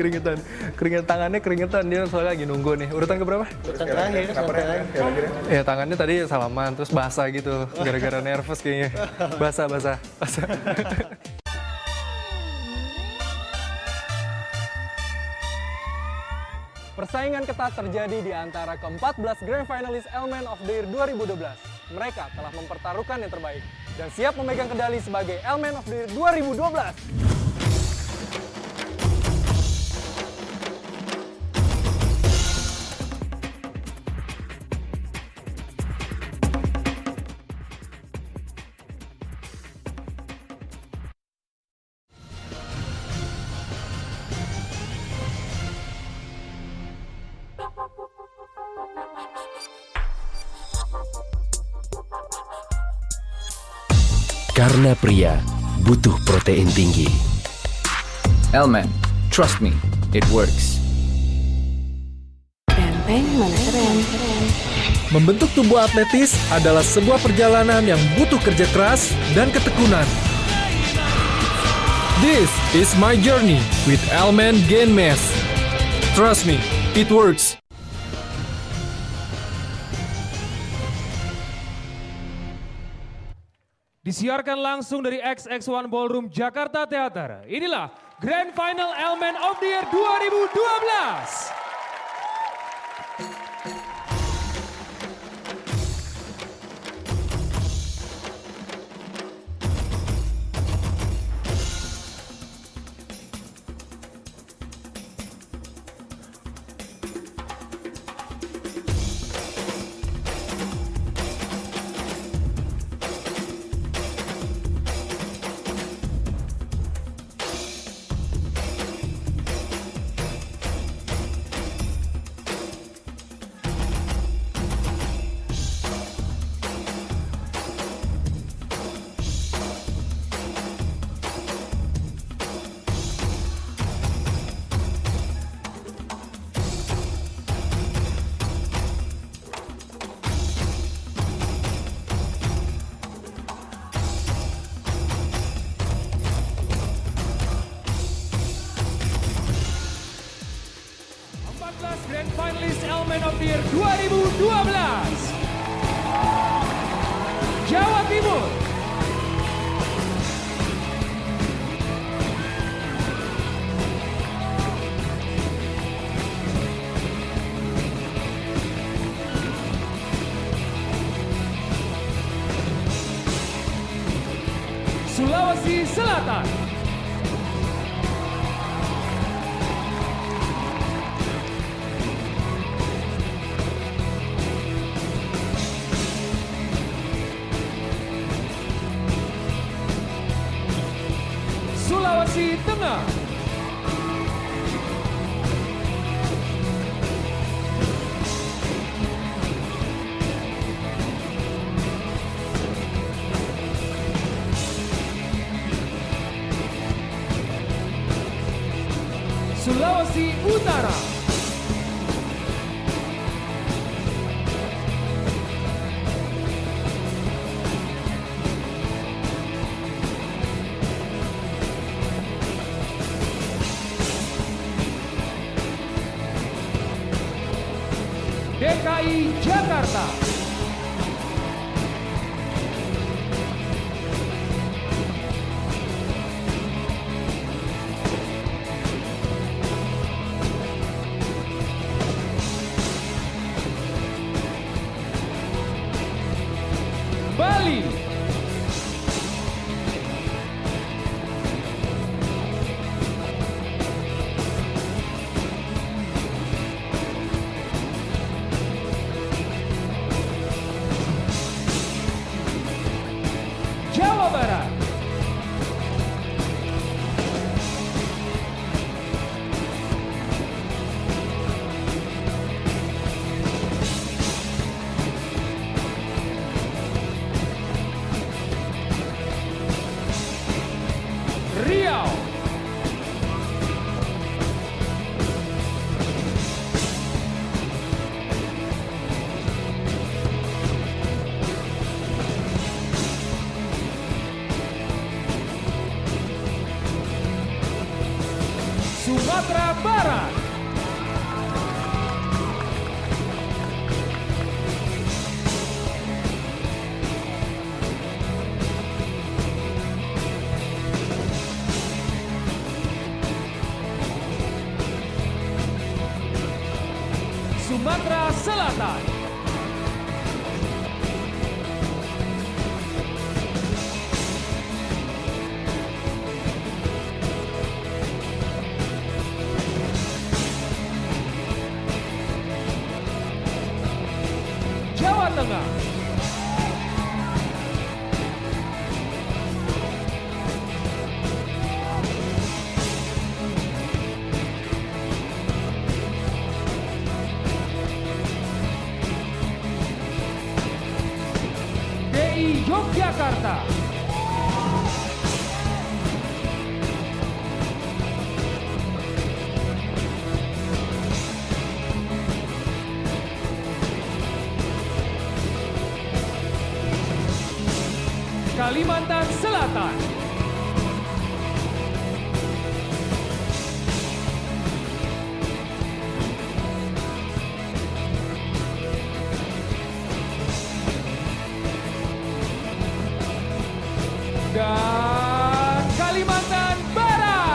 Keringet tangannya keringetan, dia soalnya lagi nunggu nih. Urutan keberapa? Urutan terakhir. Ya tangannya tadi salaman terus basah gitu. Gara-gara nervous kayaknya. Basah. Persaingan ketat terjadi di antara ke-14 Grand Finalis Elmen of the Year 2012. Mereka telah mempertaruhkan yang terbaik dan siap memegang kendali sebagai Elmen of the Year 2012. Karena pria butuh protein tinggi. Elmen, trust me, it works. Mana keren. Membentuk tubuh atletis adalah sebuah perjalanan yang butuh kerja keras dan ketekunan. This is my journey with Elmen Gain Mass. Trust me, it works. Disiarkan langsung dari XX1 Ballroom Jakarta Theater. Inilah Grand Final Elmen of the Year 2012. Grand Finalist Elmen of the Year 2012. Jawa Timur. Sulawesi Selatan. Sulawesi Tengah. Sulawesi Utara. DKI Jakarta. Bali. Jawa Barat. Riau. Sumatera Barat. Sumatera Selatan. Jawa Tengah. DI Yogyakarta. Kalimantan Selatan. Dan Kalimantan Barat.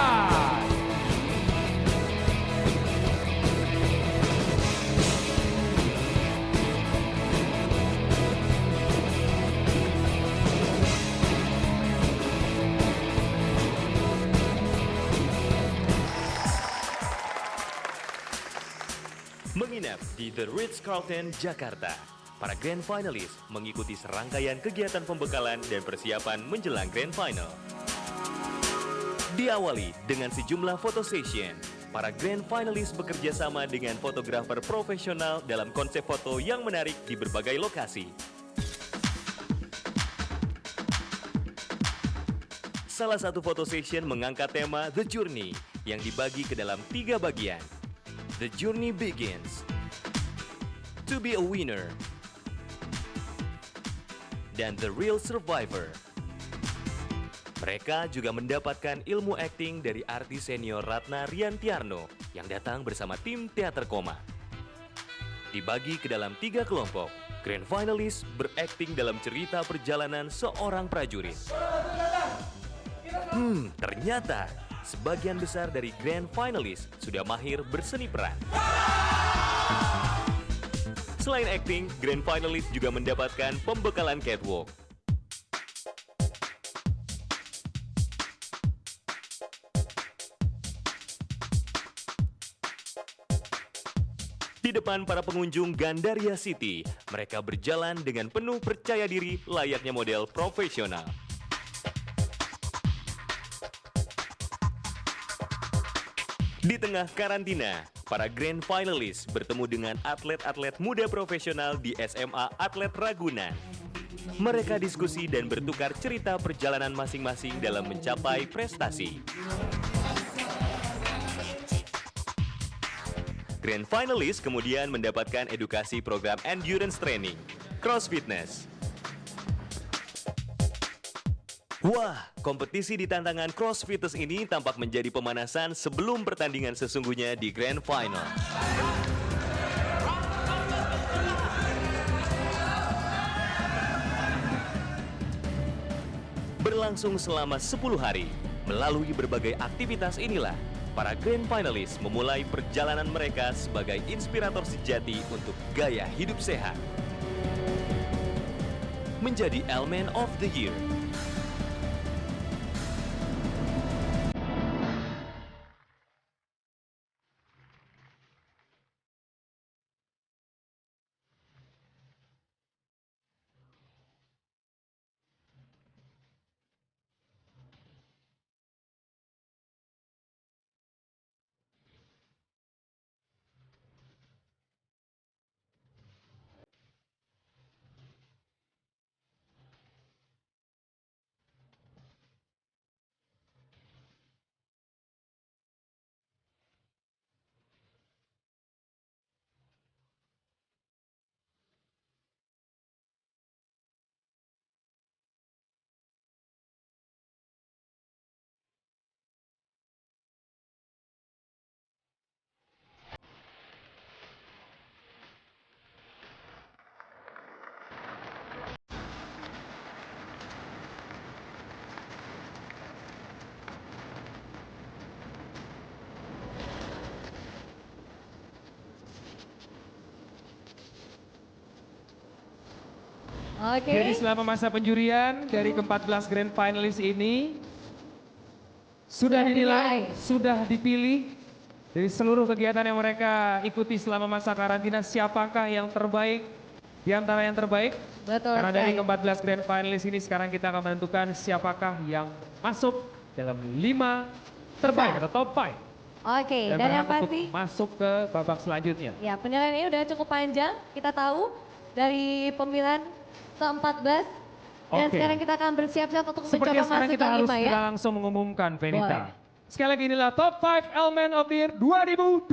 Menginap di The Ritz-Carlton, Jakarta. Para Grand Finalis mengikuti serangkaian kegiatan pembekalan dan persiapan menjelang Grand Final. Diawali dengan sejumlah photo session, para Grand Finalis bekerja sama dengan fotografer profesional dalam konsep foto yang menarik di berbagai lokasi. Salah satu photo session mengangkat tema The Journey yang dibagi ke dalam 3 bagian. The Journey Begins, To Be a Winner, dan The Real Survivor. Mereka juga mendapatkan ilmu akting dari artis senior Ratna Riantiarno yang datang bersama tim Teater Koma. Dibagi ke dalam 3 kelompok, Grand Finalis berakting dalam cerita perjalanan seorang prajurit. Ternyata sebagian besar dari Grand Finalis sudah mahir berseni peran. Selain akting, Grand Finalis juga mendapatkan pembekalan catwalk. Di depan para pengunjung Gandaria City, mereka berjalan dengan penuh percaya diri layaknya model profesional. Di tengah karantina, para Grand Finalis bertemu dengan atlet-atlet muda profesional di SMA Atlet Ragunan. Mereka diskusi dan bertukar cerita perjalanan masing-masing dalam mencapai prestasi. Grand Finalis kemudian mendapatkan edukasi program endurance training, cross fitness. Wah, kompetisi di tantangan cross fitness ini tampak menjadi pemanasan sebelum pertandingan sesungguhnya di Grand Final. Berlangsung selama 10 hari, melalui berbagai aktivitas inilah, para Grand Finalis memulai perjalanan mereka sebagai inspirator sejati untuk gaya hidup sehat. Menjadi Elemen of the Year. Jadi selama masa penjurian dari ke-14 Grand Finalis ini sudah dinilai, sudah dipilih dari seluruh kegiatan yang mereka ikuti selama masa karantina, siapakah yang terbaik di antara yang terbaik? Betul. Karena dari ke-14 Grand Finalis ini sekarang kita akan menentukan siapakah yang masuk dalam 5 terbaik atau top 5. Oke, dan yang pasti masuk ke babak selanjutnya. ya penilaian ini udah cukup panjang, kita tahu dari pemilihan ke-14 dan sekarang kita akan bersiap-siap untuk Sepertinya mencoba sekarang masuk kita ke harus 5 ya. langsung mengumumkan, Venita. Boleh. Sekali lagi inilah Top 5 Elemen of the Year 2012.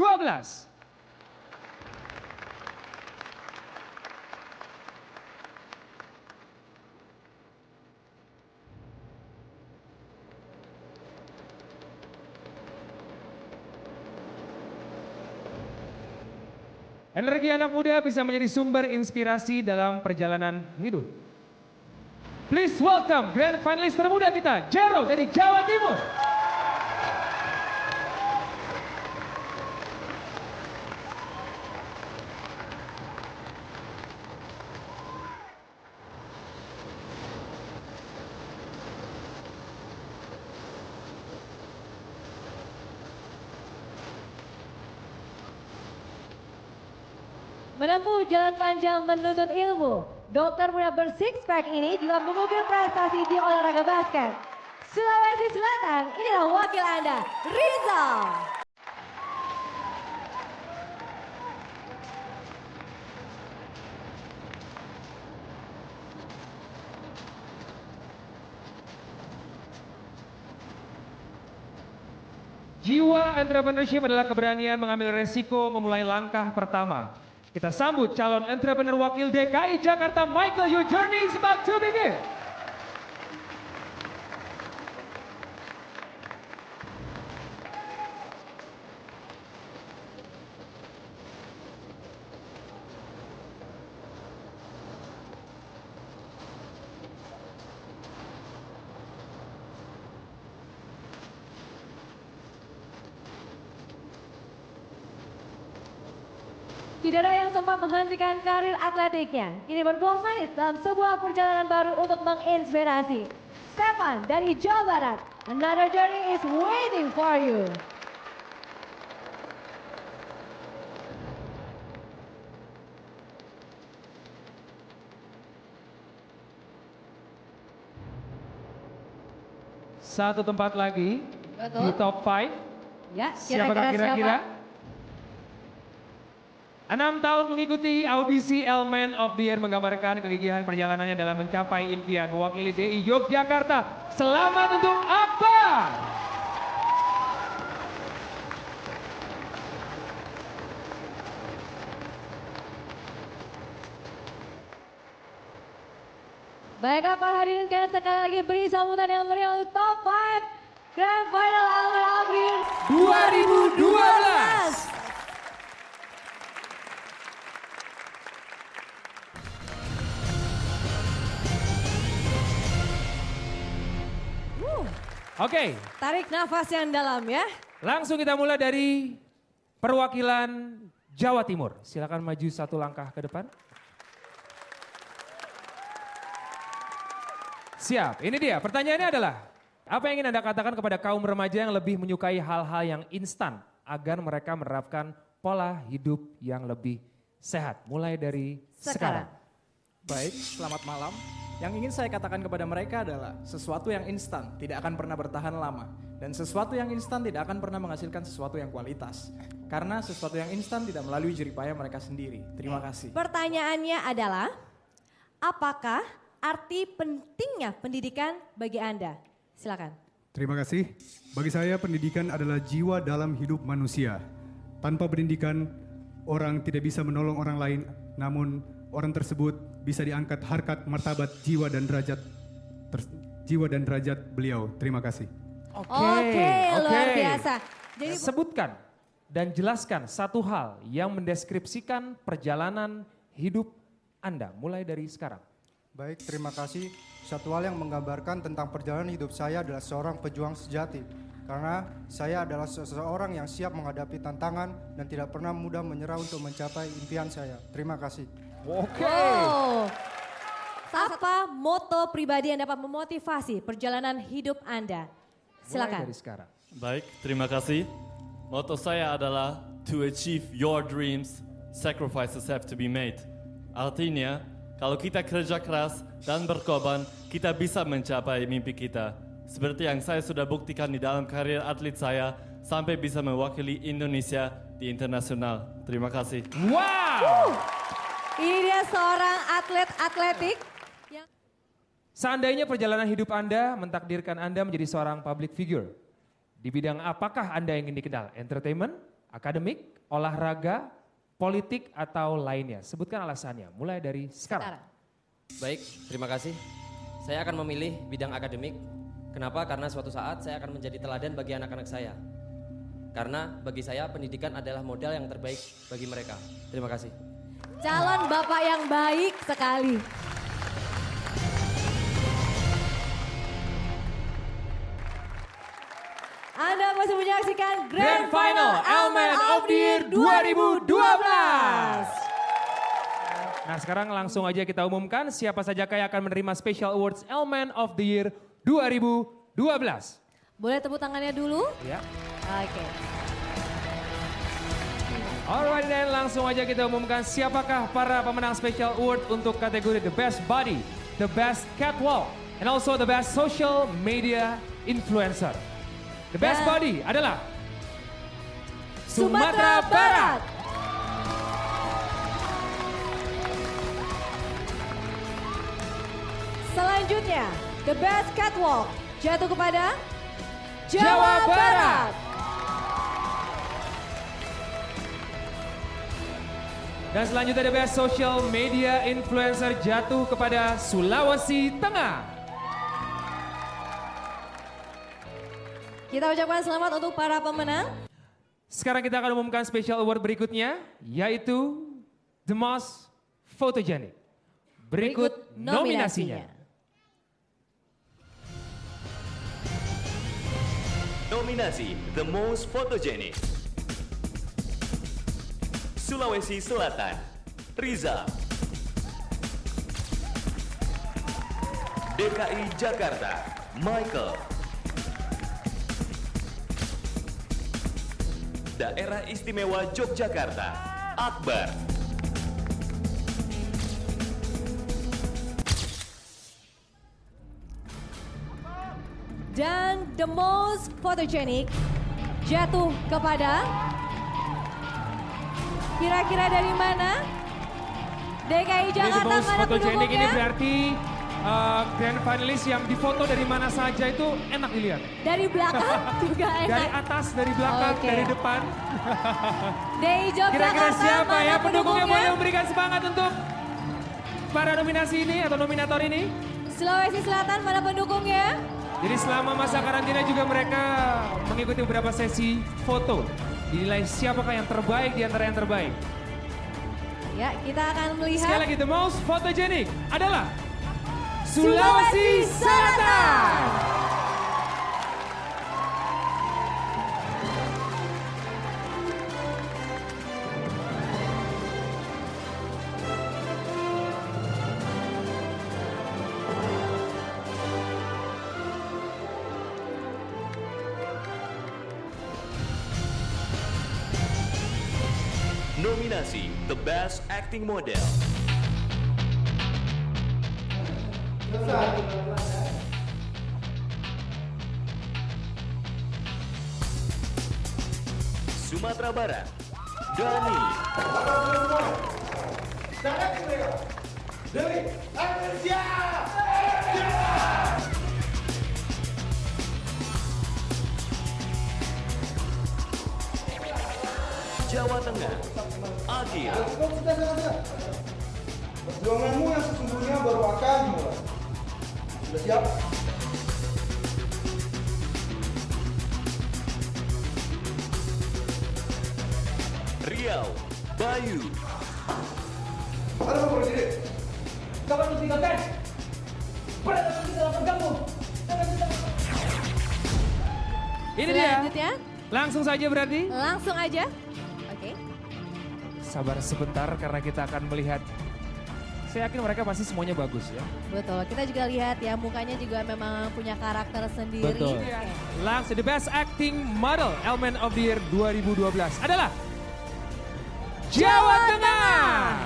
Energi anak muda bisa menjadi sumber inspirasi dalam perjalanan hidup. Please welcome grand finalist termuda kita, Jero dari Jawa Timur. Menempuh jalan panjang menuntut ilmu, dokter muda bersix pack ini juga mengukir prestasi di olahraga basket. Sulawesi Selatan, inilah wakil Anda, Rizal. Jiwa entrepreneurship adalah keberanian mengambil resiko memulai langkah pertama. Kita sambut calon entrepreneur wakil DKI Jakarta, Michael. Your journey is about to begin. Tidak ada yang sempat menghentikan karir atletiknya. Kini berproses dalam sebuah perjalanan baru untuk menginspirasi. Stefan dari Jawa Barat, another journey is waiting for you. Satu tempat lagi Betul. di top 5. Ya, Siapakah kira-kira? 6 tahun mengikuti audisi Elemen of the Year menggambarkan kegigihan perjalanannya dalam mencapai impian mewakili DI Yogyakarta. Selamat untuk apa? Baiklah para hadirin sekalian, sekali lagi beri sambutan yang meriah untuk top 5 Grand Final Elemen of the Year 2012. Oke, Tarik nafas yang dalam ya. langsung kita mulai dari perwakilan Jawa Timur. Silakan maju satu langkah ke depan. Siap, ini dia. Pertanyaannya adalah, apa yang ingin Anda katakan kepada kaum remaja yang lebih menyukai hal-hal yang instan agar mereka menerapkan pola hidup yang lebih sehat, mulai dari sekarang. Baik, selamat malam. Yang ingin saya katakan kepada mereka adalah sesuatu yang instan tidak akan pernah bertahan lama. Dan sesuatu yang instan tidak akan pernah menghasilkan sesuatu yang kualitas. Karena sesuatu yang instan tidak melalui jeripaya mereka sendiri. Terima kasih. Pertanyaannya adalah, apakah arti pentingnya pendidikan bagi Anda? Silakan. Terima kasih. Bagi saya pendidikan adalah jiwa dalam hidup manusia. Tanpa pendidikan, orang tidak bisa menolong orang lain, namun orang tersebut bisa diangkat harkat martabat jiwa dan derajat beliau. Terima kasih. Oke, luar biasa. Jadi sebutkan dan jelaskan satu hal yang mendeskripsikan perjalanan hidup Anda mulai dari sekarang. Baik, terima kasih. Satu hal yang menggambarkan tentang perjalanan hidup saya adalah seorang pejuang sejati. Karena saya adalah seseorang yang siap menghadapi tantangan dan tidak pernah mudah menyerah untuk mencapai impian saya. Terima kasih. Oke. Wow. Apa moto pribadi yang dapat memotivasi perjalanan hidup Anda? Silakan. Mulai dari sekarang. Baik, terima kasih. Moto saya adalah to achieve your dreams, sacrifices have to be made. Artinya, kalau kita kerja keras dan berkorban, kita bisa mencapai mimpi kita. Seperti yang saya sudah buktikan di dalam karir atlet saya, sampai bisa mewakili Indonesia di internasional. Terima kasih. Wow! Ini dia seorang atlet atletik. Seandainya perjalanan hidup Anda mentakdirkan Anda menjadi seorang public figure, di bidang apakah Anda ingin dikenal? Entertainment, akademik, olahraga, politik, atau lainnya? Sebutkan alasannya, mulai dari sekarang. Baik, terima kasih. Saya akan memilih bidang akademik. Kenapa? Karena suatu saat saya akan menjadi teladan bagi anak-anak saya. Karena bagi saya pendidikan adalah modal yang terbaik bagi mereka. Terima kasih. Calon bapak yang baik sekali. Anda masih menyaksikan Grand Final Elmen of the Year 2012. Nah sekarang langsung aja kita umumkan siapa saja yang akan menerima Special Awards Elmen of the Year 2012. Boleh tepuk tangannya dulu? Ya. Oke. Alright, dan langsung aja kita umumkan siapakah para pemenang Special Award untuk kategori The Best Body, The Best Catwalk, and also The Best Social Media Influencer. The Best Body adalah Sumatera Barat. Selanjutnya, The Best Catwalk jatuh kepada Jawa Barat. Dan selanjutnya The Best Social Media Influencer jatuh kepada Sulawesi Tengah. Kita ucapkan selamat untuk para pemenang. Sekarang kita akan umumkan Special Award berikutnya, yaitu The Most Photogenic. Berikut nominasinya. Nominasi The Most Photogenic. Sulawesi Selatan, Riza. DKI Jakarta, Michael. Daerah Istimewa Yogyakarta, Akbar. Dan The Most Photogenic jatuh kepada kira-kira dari mana? DKI Jakarta, Most mana Photogenic ini pendukungnya? berarti grand finalis yang difoto dari mana saja itu enak dilihat. Dari belakang juga enak. Dari atas, dari belakang, Oke. dari depan. DKI Yogyakarta, Kira-kira siapa mana ya pendukungnya? pendukungnya? Boleh memberikan semangat untuk para nominasi ini atau nominator ini. Sulawesi Selatan, mana pendukungnya? Jadi selama masa karantina juga mereka mengikuti beberapa sesi foto. Dinilai siapakah yang terbaik di antara yang terbaik. Ya, kita akan melihat. Sekali lagi, the most photogenic adalah Sulawesi Selatan. Nominasi The Best Acting Model. Sumatera Barat, Dani. Jawa Tengah, Agil. Perjuanganmu yang sesungguhnya baru akan dimulai. Sudah siap? Riau, Bayu. Ada apa Presiden? Kapan ditinggalkan? Berada di dalam bergabung. Ini dia. Selanjutnya, Langsung saja berarti. langsung aja. Oke. Sabar sebentar karena kita akan melihat. Saya yakin mereka pasti semuanya bagus ya. Betul, kita juga lihat ya mukanya juga memang punya karakter sendiri. Betul. Oke. Langsung the best acting model Elmen of the Year 2012 adalah Jawa Tengah.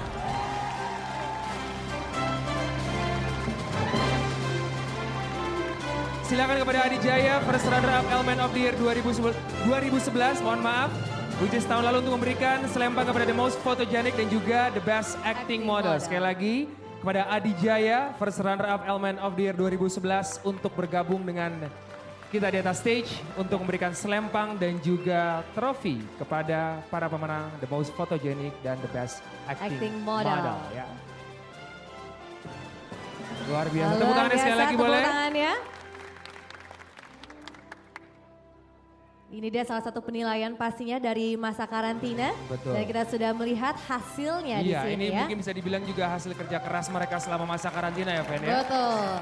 Silakan kepada Adi Jaya, first runner up Elmen of the Year 2011, mohon maaf. Which is tahun lalu untuk memberikan selempang kepada The Most Photogenic dan juga The Best Acting Model. Sekali lagi kepada Adi Jaya, first runner up Elmen of the Year 2011 untuk bergabung dengan kita di atas stage untuk memberikan selempang dan juga trofi kepada para pemenang The Most Photogenic dan The Best Acting Model. Ya. Luar biasa. Tepuk tangannya sekali lagi boleh. Tepuk tangannya. Ini dia salah satu penilaian pastinya dari masa karantina. Betul. Dan kita sudah melihat hasilnya di Iya, sini ini ya. mungkin bisa dibilang juga hasil kerja keras mereka selama masa karantina ya, Fen ya. Betul.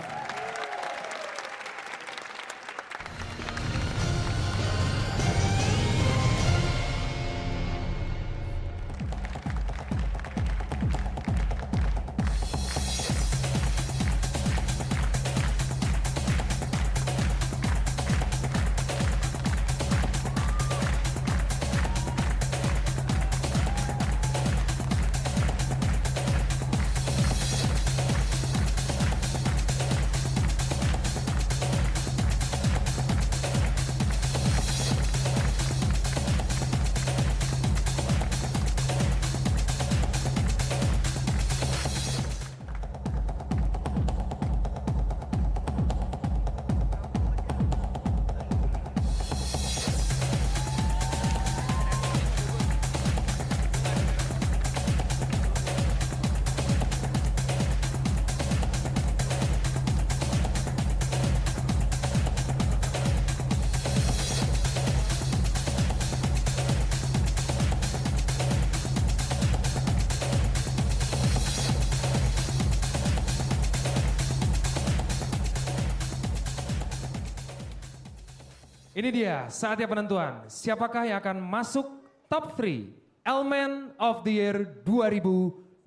Ini dia saatnya penentuan. Siapakah yang akan masuk top 3 Element of the Year 2012?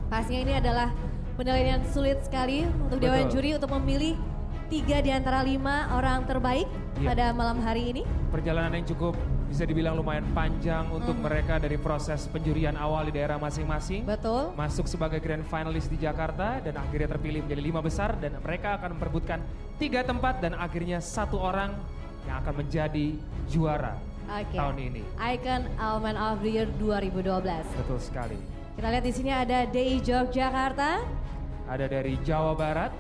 Pastinya ini adalah penilaian sulit sekali untuk Dewan Betul. Juri untuk memilih 3 di antara 5 orang terbaik pada malam hari ini. Perjalanan yang cukup bisa dibilang lumayan panjang untuk mereka dari proses penjurian awal di daerah masing-masing. Betul. Masuk sebagai grand finalis di Jakarta dan akhirnya terpilih menjadi 5 besar dan mereka akan memperebutkan 3 tempat dan akhirnya 1 orang yang akan menjadi juara tahun ini. Icon Element of the Year 2012. Betul sekali. Kita lihat di sini ada DI Yogyakarta, Ada dari Jawa Barat,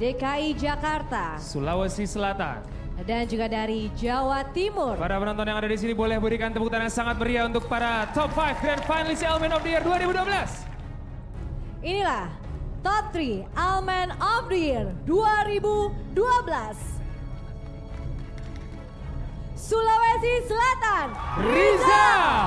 DKI Jakarta, Sulawesi Selatan, dan juga dari Jawa Timur. Para penonton yang ada di sini boleh berikan tepuk tangan yang sangat meriah untuk para top 5 Grand Finalist Element of the Year 2012. Inilah Top 3 Element of the Year 2012. Sulawesi Selatan, Rizal.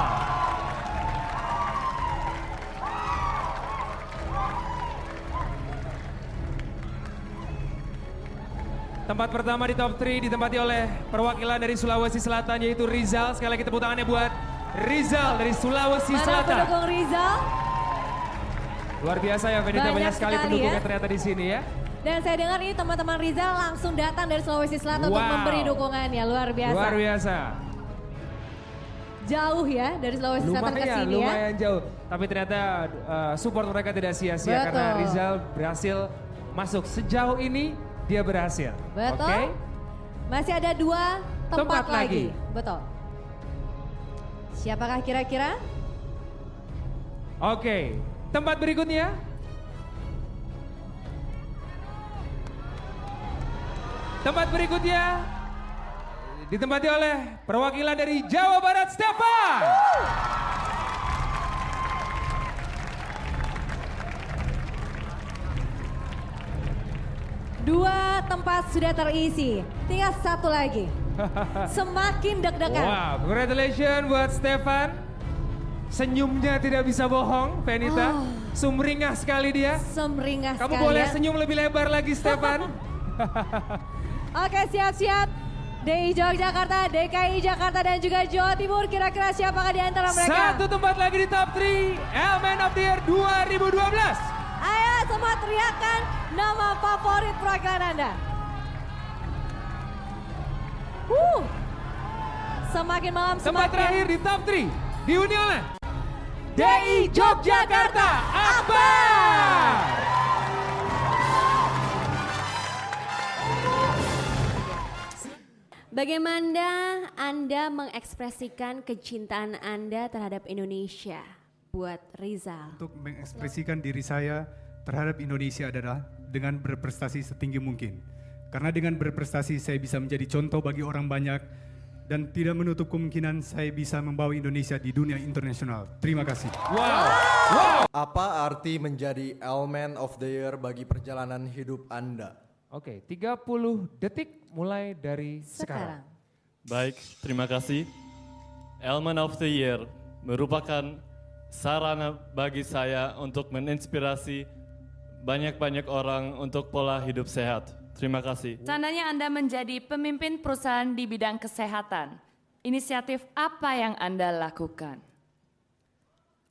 Tempat pertama di top 3 ditempati oleh perwakilan dari Sulawesi Selatan yaitu Rizal. Sekali lagi tepuk tangannya buat Rizal dari Sulawesi Mana Selatan. pendukung Rizal? Luar biasa ya Venita, banyak sekali pendukungnya ternyata di sini ya. Dan saya dengar ini teman-teman Rizal langsung datang dari Sulawesi Selatan untuk Wow. memberi dukungannya, luar biasa. Luar biasa. Jauh ya dari Sulawesi Selatan ke sini ya. Lumayan jauh. Tapi ternyata support mereka tidak sia-sia karena Betul. Rizal berhasil masuk. Sejauh ini dia berhasil. Betul. Oke? Masih ada 2 tempat lagi. lagi. Betul. Siapakah kira-kira? Oke. Tempat berikutnya. Tempat berikutnya ditempati oleh perwakilan dari Jawa Barat, Stefan. Dua tempat sudah terisi, tinggal 1 lagi. Semakin deg-degan. Wow, congratulations buat Stefan. Senyumnya tidak bisa bohong, Venita. Sumringah sekali dia. Sumringah Kamu sekali boleh ya. senyum lebih lebar lagi, Stefan. Oke, siap-siap. DI Yogyakarta, DKI Jakarta, dan juga Jawa Timur. Kira-kira siapakah di antara mereka? 1 tempat lagi di top 3 Element of the Year 2012. Ayo semua teriakan nama favorit perwakilan Anda. Semakin malam Tempat semakin... terakhir di top 3 dihuni oleh DI Yogyakarta, Akbar. Bagaimana Anda mengekspresikan kecintaan Anda terhadap Indonesia buat Rizal? Untuk mengekspresikan diri saya terhadap Indonesia adalah dengan berprestasi setinggi mungkin. Karena dengan berprestasi saya bisa menjadi contoh bagi orang banyak dan tidak menutup kemungkinan saya bisa membawa Indonesia di dunia internasional. Terima kasih. Apa arti menjadi Elemen of the Year bagi perjalanan hidup Anda? Oke, 30 detik mulai dari sekarang. Baik, terima kasih. Elemen of the Year merupakan sarana bagi saya untuk menginspirasi banyak-banyak orang untuk pola hidup sehat. Terima kasih. Tandanya Anda menjadi pemimpin perusahaan di bidang kesehatan. Inisiatif apa yang Anda lakukan?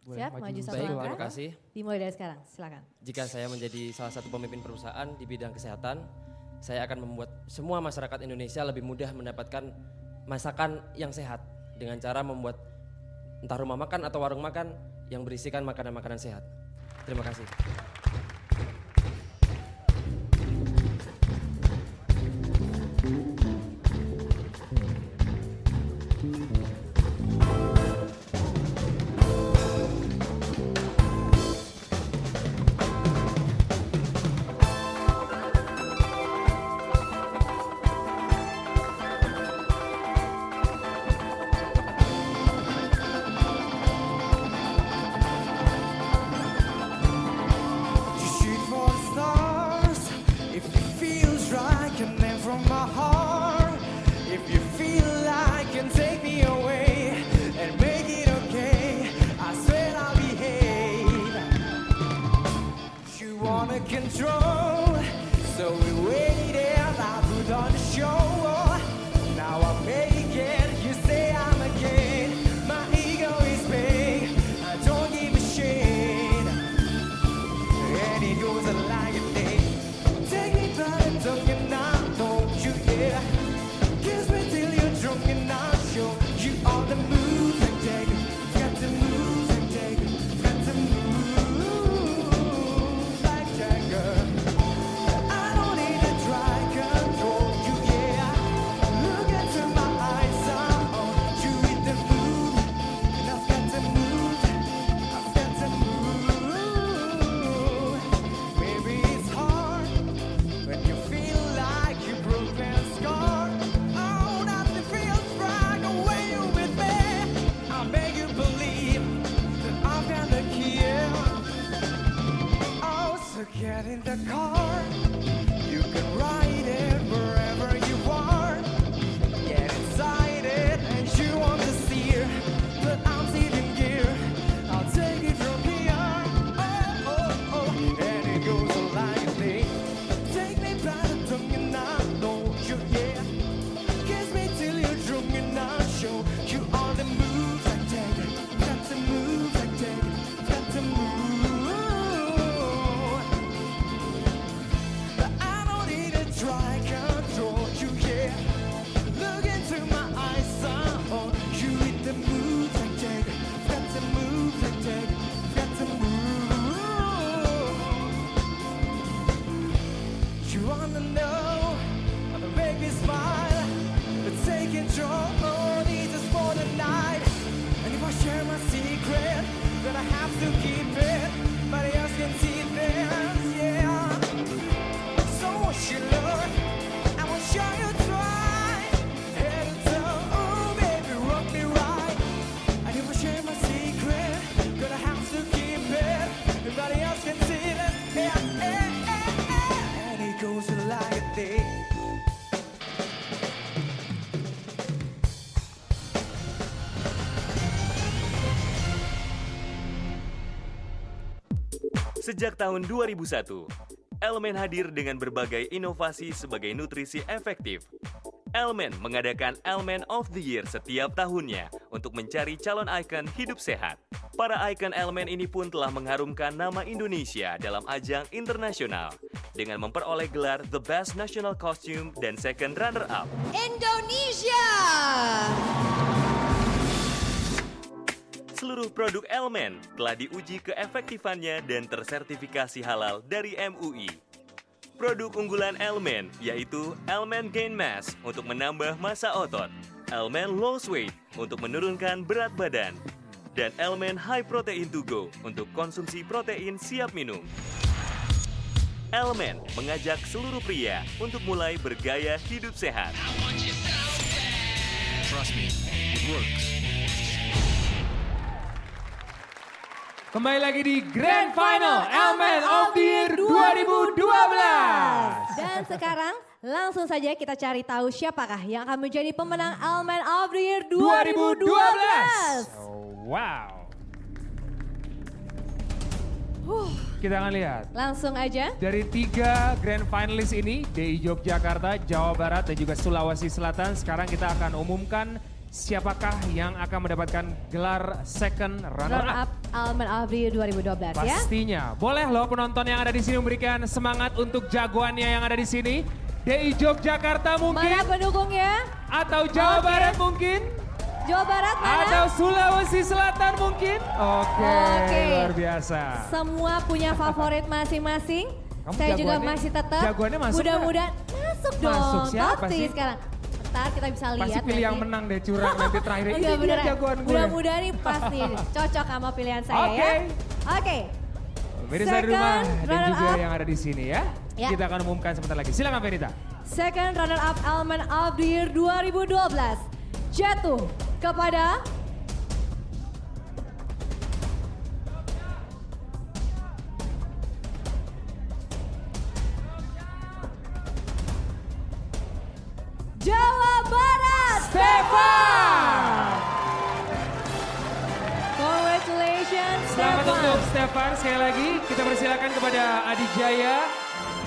Siap, maju satu Baik, langkah. terima kasih. Dimulai dari sekarang, silakan. Jika saya menjadi salah satu pemimpin perusahaan di bidang kesehatan, saya akan membuat semua masyarakat Indonesia lebih mudah mendapatkan masakan yang sehat dengan cara membuat entah rumah makan atau warung makan yang berisikan makanan-makanan sehat. Terima kasih. Shoot for the stars if it feels right, and then from my heart, if you feel like can take me away and make it okay, I swear I'll behave. You wanna control, so we waited, I put on the show. Now I make it, you say I'm again. My ego is big, I don't give a shit. And it goes like a day. Take me by the tongue and I don't you yeah. Kiss me till you're drunk and I'll show you all the moves I take. Got to move and take. Got to move like Jagger. I don't need to try control you yeah. Look into my eyes, I'm on you with the move. And I've got to move. I've got to move. Maybe it's hard when you feel like you're broken and scarred. Oh, nothing feels right away you with me. I'll make you believe that I've got the key. Oh, so get in the car. You can ride it wherever you are. Get inside it and you want to steer, but I'm sitting gear. I'll take it from here. Oh, oh, oh, and it goes like a thing. Take me by the tongue and I know you, yeah. Kiss me till you're drunk and I'll show you all the moves I take. Got to move I take. Got to move. But I don't need to try control you, yeah. Look into my eyes, I'm on you with the moves I take. Got to move I take. Got to move. You wanna know how to make me smile, but take control. Oh, this is for the night. And if I share my secret, then I have to keep it. Nobody else can see this, yeah. So what you learn, I will show you try. Head to toe, oh baby, rock me right. And if I share my secret, gonna have to keep it. Nobody else can see this, yeah, yeah, yeah, yeah. And it goes like a thing. Sejak tahun 2001, Elemen hadir dengan berbagai inovasi sebagai nutrisi efektif. Elemen mengadakan Elemen of the Year setiap tahunnya untuk mencari calon ikon hidup sehat. Para ikon Elemen ini pun telah mengharumkan nama Indonesia dalam ajang internasional dengan memperoleh gelar The Best National Costume dan Second Runner-Up. Indonesia. Seluruh produk Elemen telah diuji keefektifannya dan tersertifikasi halal dari MUI. Produk unggulan Elemen yaitu Elemen Gain Mass untuk menambah massa otot, Elemen Lose Weight untuk menurunkan berat badan, dan Elemen High Protein to Go untuk konsumsi protein siap minum. Elemen mengajak seluruh pria untuk mulai bergaya hidup sehat. Trust me, it works. Kembali lagi di Grand Final Element of the Year 2012. Dan sekarang langsung saja kita cari tahu siapakah yang akan menjadi pemenang Element of the Year 2012. Wow. Kita akan lihat. Langsung aja. Dari 3 grand finalis ini, DI Yogyakarta, Jawa Barat, dan juga Sulawesi Selatan. Sekarang kita akan umumkan siapakah yang akan mendapatkan gelar second runner-up. Element of the Year 2012 ya. Pastinya. Boleh loh penonton yang ada di sini memberikan semangat untuk jagoannya yang ada di sini. DI Yogyakarta mungkin. Mana pendukungnya? Atau Jawa Barat mungkin. Jawa Barat mana? Atau Sulawesi Selatan mungkin. Oke, luar biasa. Semua punya favorit masing-masing. Saya juga masih tetap. Jagoannya masuk. Mudah-mudahan masuk dong. Masuk siapa Pasti sih? Sekarang. Ntar kita bisa lihat. Pasti pilih yang menang deh, curang nanti terakhir. Ini Enggak, dia beneran. jagoan gue. Mudah-mudahan ini pasti cocok sama pilihan saya ya. Oke. Pemirsa di rumah dan juga runner-up. yang ada di sini ya. Ya. Kita akan umumkan sebentar lagi. Silakan Verita. Second runner-up Element of the Year 2012 jatuh kepada Jawa Barat. Stefan. Congratulations Selamat Stefan. untuk Stefan. Sekali lagi kita persilakan kepada Adi Jaya,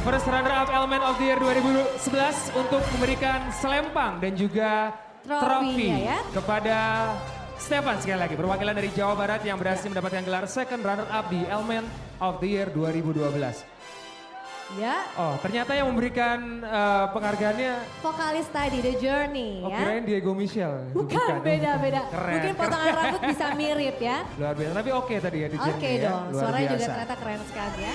first runner up Element of the Year 2011 untuk memberikan selempang dan juga trofi Trofinya ya. kepada Stefan sekali lagi. Perwakilan dari Jawa Barat yang berhasil mendapatkan gelar second runner up di Element of the Year 2012. Ya. Oh, ternyata yang memberikan penghargaannya Vokalis tadi The Journey oh, ya. kirain Diego Michel. Bukan, beda-beda. Keren, Mungkin potongan keren. rambut bisa mirip ya. Luar biasa, tapi oke tadi ya di Oke Journey ya. dong, Luar suaranya juga biasa. ternyata keren sekali ya.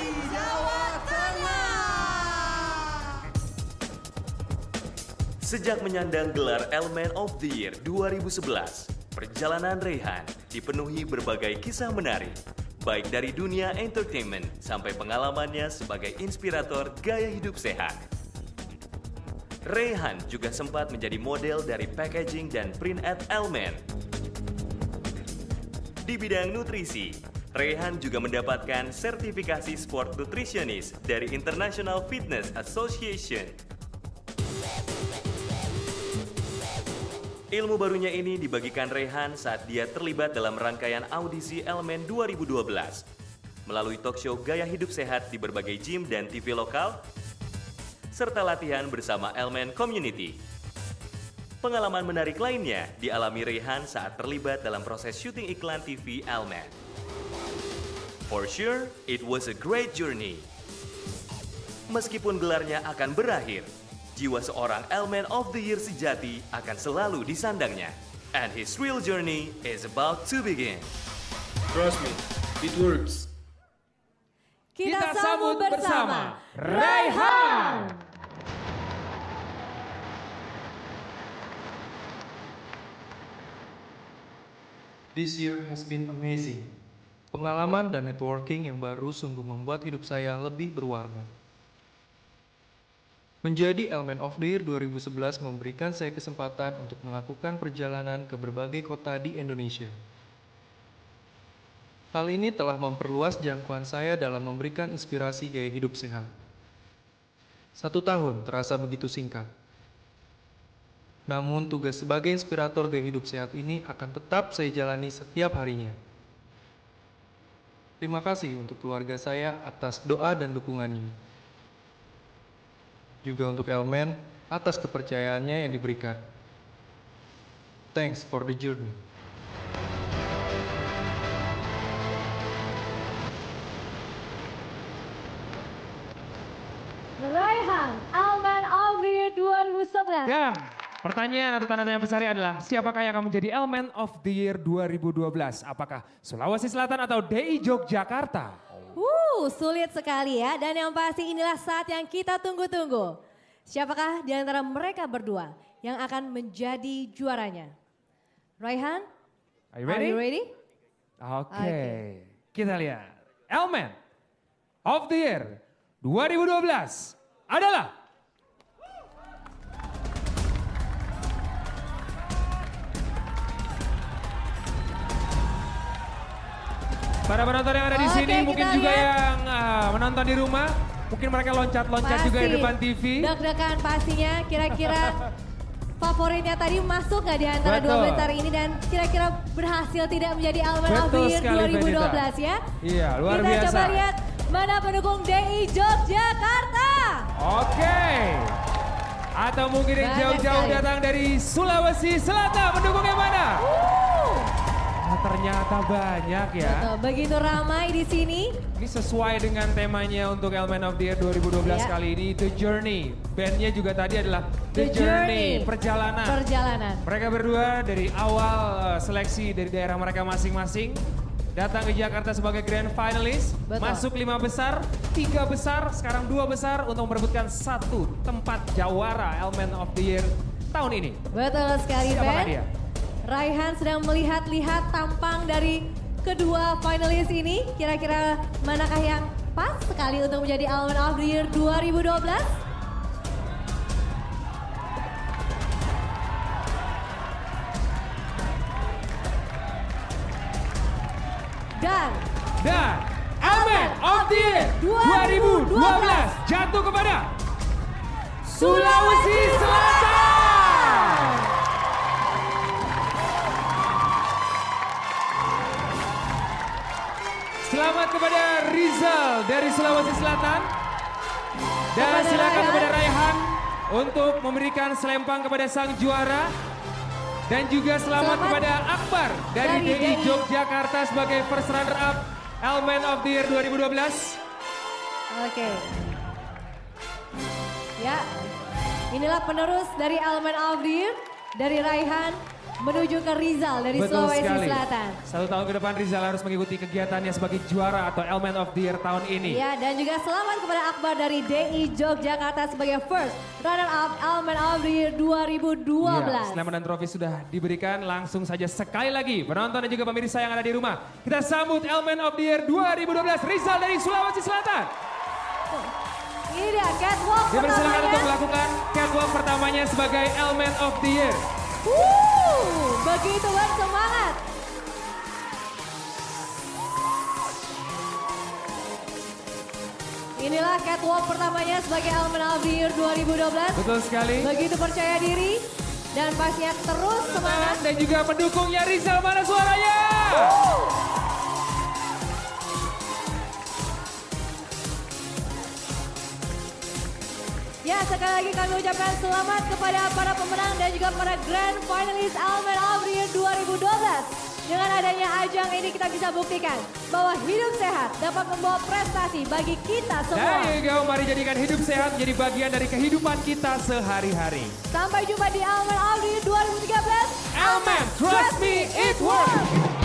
Sejak menyandang gelar Element of the Year 2011, perjalanan Rayhan dipenuhi berbagai kisah menarik, baik dari dunia entertainment sampai pengalamannya sebagai inspirator gaya hidup sehat. Rayhan juga sempat menjadi model dari packaging dan print at Element. Di bidang nutrisi, Rayhan juga mendapatkan sertifikasi sport nutritionist dari International Fitness Association. Ilmu barunya ini dibagikan Rayhan saat dia terlibat dalam rangkaian audisi Element 2012. Melalui talk show gaya hidup sehat di berbagai gym dan TV lokal, serta latihan bersama Element Community. Pengalaman menarik lainnya dialami Rayhan saat terlibat dalam proses syuting iklan TV Element. For sure, it was a great journey. Meskipun gelarnya akan berakhir, jiwa seorang Element of the Year sejati akan selalu disandangnya. And his real journey is about to begin. Trust me, it works. Kita sambut bersama Rayhan. This year has been amazing. Pengalaman dan networking yang baru sungguh membuat hidup saya lebih berwarna. Menjadi Element of the Year 2011 memberikan saya kesempatan untuk melakukan perjalanan ke berbagai kota di Indonesia. Hal ini telah memperluas jangkauan saya dalam memberikan inspirasi gaya hidup sehat. 1 tahun terasa begitu singkat. Namun tugas sebagai inspirator gaya hidup sehat ini akan tetap saya jalani setiap harinya. Terima kasih untuk keluarga saya atas doa dan dukungannya. Juga untuk Element atas kepercayaannya yang diberikan. Thanks for the journey. Rayhan, Element of the Year 2011. Ya, pertanyaan atau tanda tanya besar adalah siapakah yang akan menjadi Element of the Year 2012? Apakah Sulawesi Selatan atau DI Yogyakarta? Sulit sekali ya. Dan yang pasti inilah saat yang kita tunggu-tunggu. Siapakah di antara mereka berdua yang akan menjadi juaranya? Rayhan, Are you ready? Oke, kita lihat. Element of the Year 2012 adalah Para penonton yang ada di sini, mungkin kita juga lihat. yang menonton di rumah, mungkin mereka loncat-loncat juga di depan TV. Deg-degan pastinya, kira-kira favoritnya tadi masuk nggak di antara Betul. dua besar ini dan kira-kira berhasil tidak menjadi Element of the Betul Year sekali, 2012 ya? Iya, luar Kita biasa. coba lihat mana pendukung DI Yogyakarta. Oke. Atau mungkin yang Banyak jauh-jauh sekali. datang dari Sulawesi Selatan, pendukung yang mana? Nah, ternyata banyak ya. Betul, begitu ramai di sini. Ini sesuai dengan temanya untuk Element of the Year 2012 Iya. kali ini, The Journey. Bandnya juga tadi adalah The Journey. Perjalanan. Perjalanan. Mereka berdua dari awal seleksi dari daerah mereka masing-masing datang ke Jakarta sebagai grand finalist, Betul. masuk 5 besar, 3 besar, sekarang 2 besar untuk merebutkan 1 tempat jawara Element of the Year tahun ini. Betul sekali, Siapakah Ben. dia? Raihan sedang melihat-lihat tampang dari kedua finalis ini. Kira-kira manakah yang pas sekali untuk menjadi Element of the Year 2012? Dan Element of the Year 2012 jatuh kepada Sulawesi Selatan. Selamat kepada Rizal dari Sulawesi Selatan. Dan Kepada silakan Raihan. kepada Raihan untuk memberikan selempang kepada sang juara. Dan juga selamat kepada Akbar dari DI Yogyakarta sebagai first runner up Element of the Year 2012. Oke. Ya, inilah penerus dari Element of the Year dari Raihan menuju ke Rizal dari Betul Sulawesi sekali. Selatan. 1 tahun ke depan Rizal harus mengikuti kegiatannya sebagai juara atau Element of the Year tahun ini. Ya, dan juga selamat kepada Akbar dari DI Yogyakarta sebagai first runner up Element of the Year 2012. Ya, selamat dan trofi sudah diberikan. Langsung saja sekali lagi penonton dan juga pemirsa yang ada di rumah, kita sambut Element of the Year 2012 Rizal dari Sulawesi Selatan. Ini dia catwalk Dipersilakan pertamanya. untuk melakukan catwalk pertamanya sebagai Element of the Year. Begitu bersemangat. Inilah catwalk pertamanya sebagai Element of the Year 2012. Betul sekali. Begitu percaya diri dan pastinya terus semangat. Dan juga pendukungnya Rizal, mana suaranya? Ya, sekali lagi kami ucapkan selamat kepada para pemenang dan juga para grand finalist Element of the Year 2012. Dengan adanya ajang ini kita bisa buktikan bahwa hidup sehat dapat membawa prestasi bagi kita semua. There you go, mari jadikan hidup sehat menjadi bagian dari kehidupan kita sehari-hari. Sampai jumpa di Element of the Year 2013. Element, trust me, it works.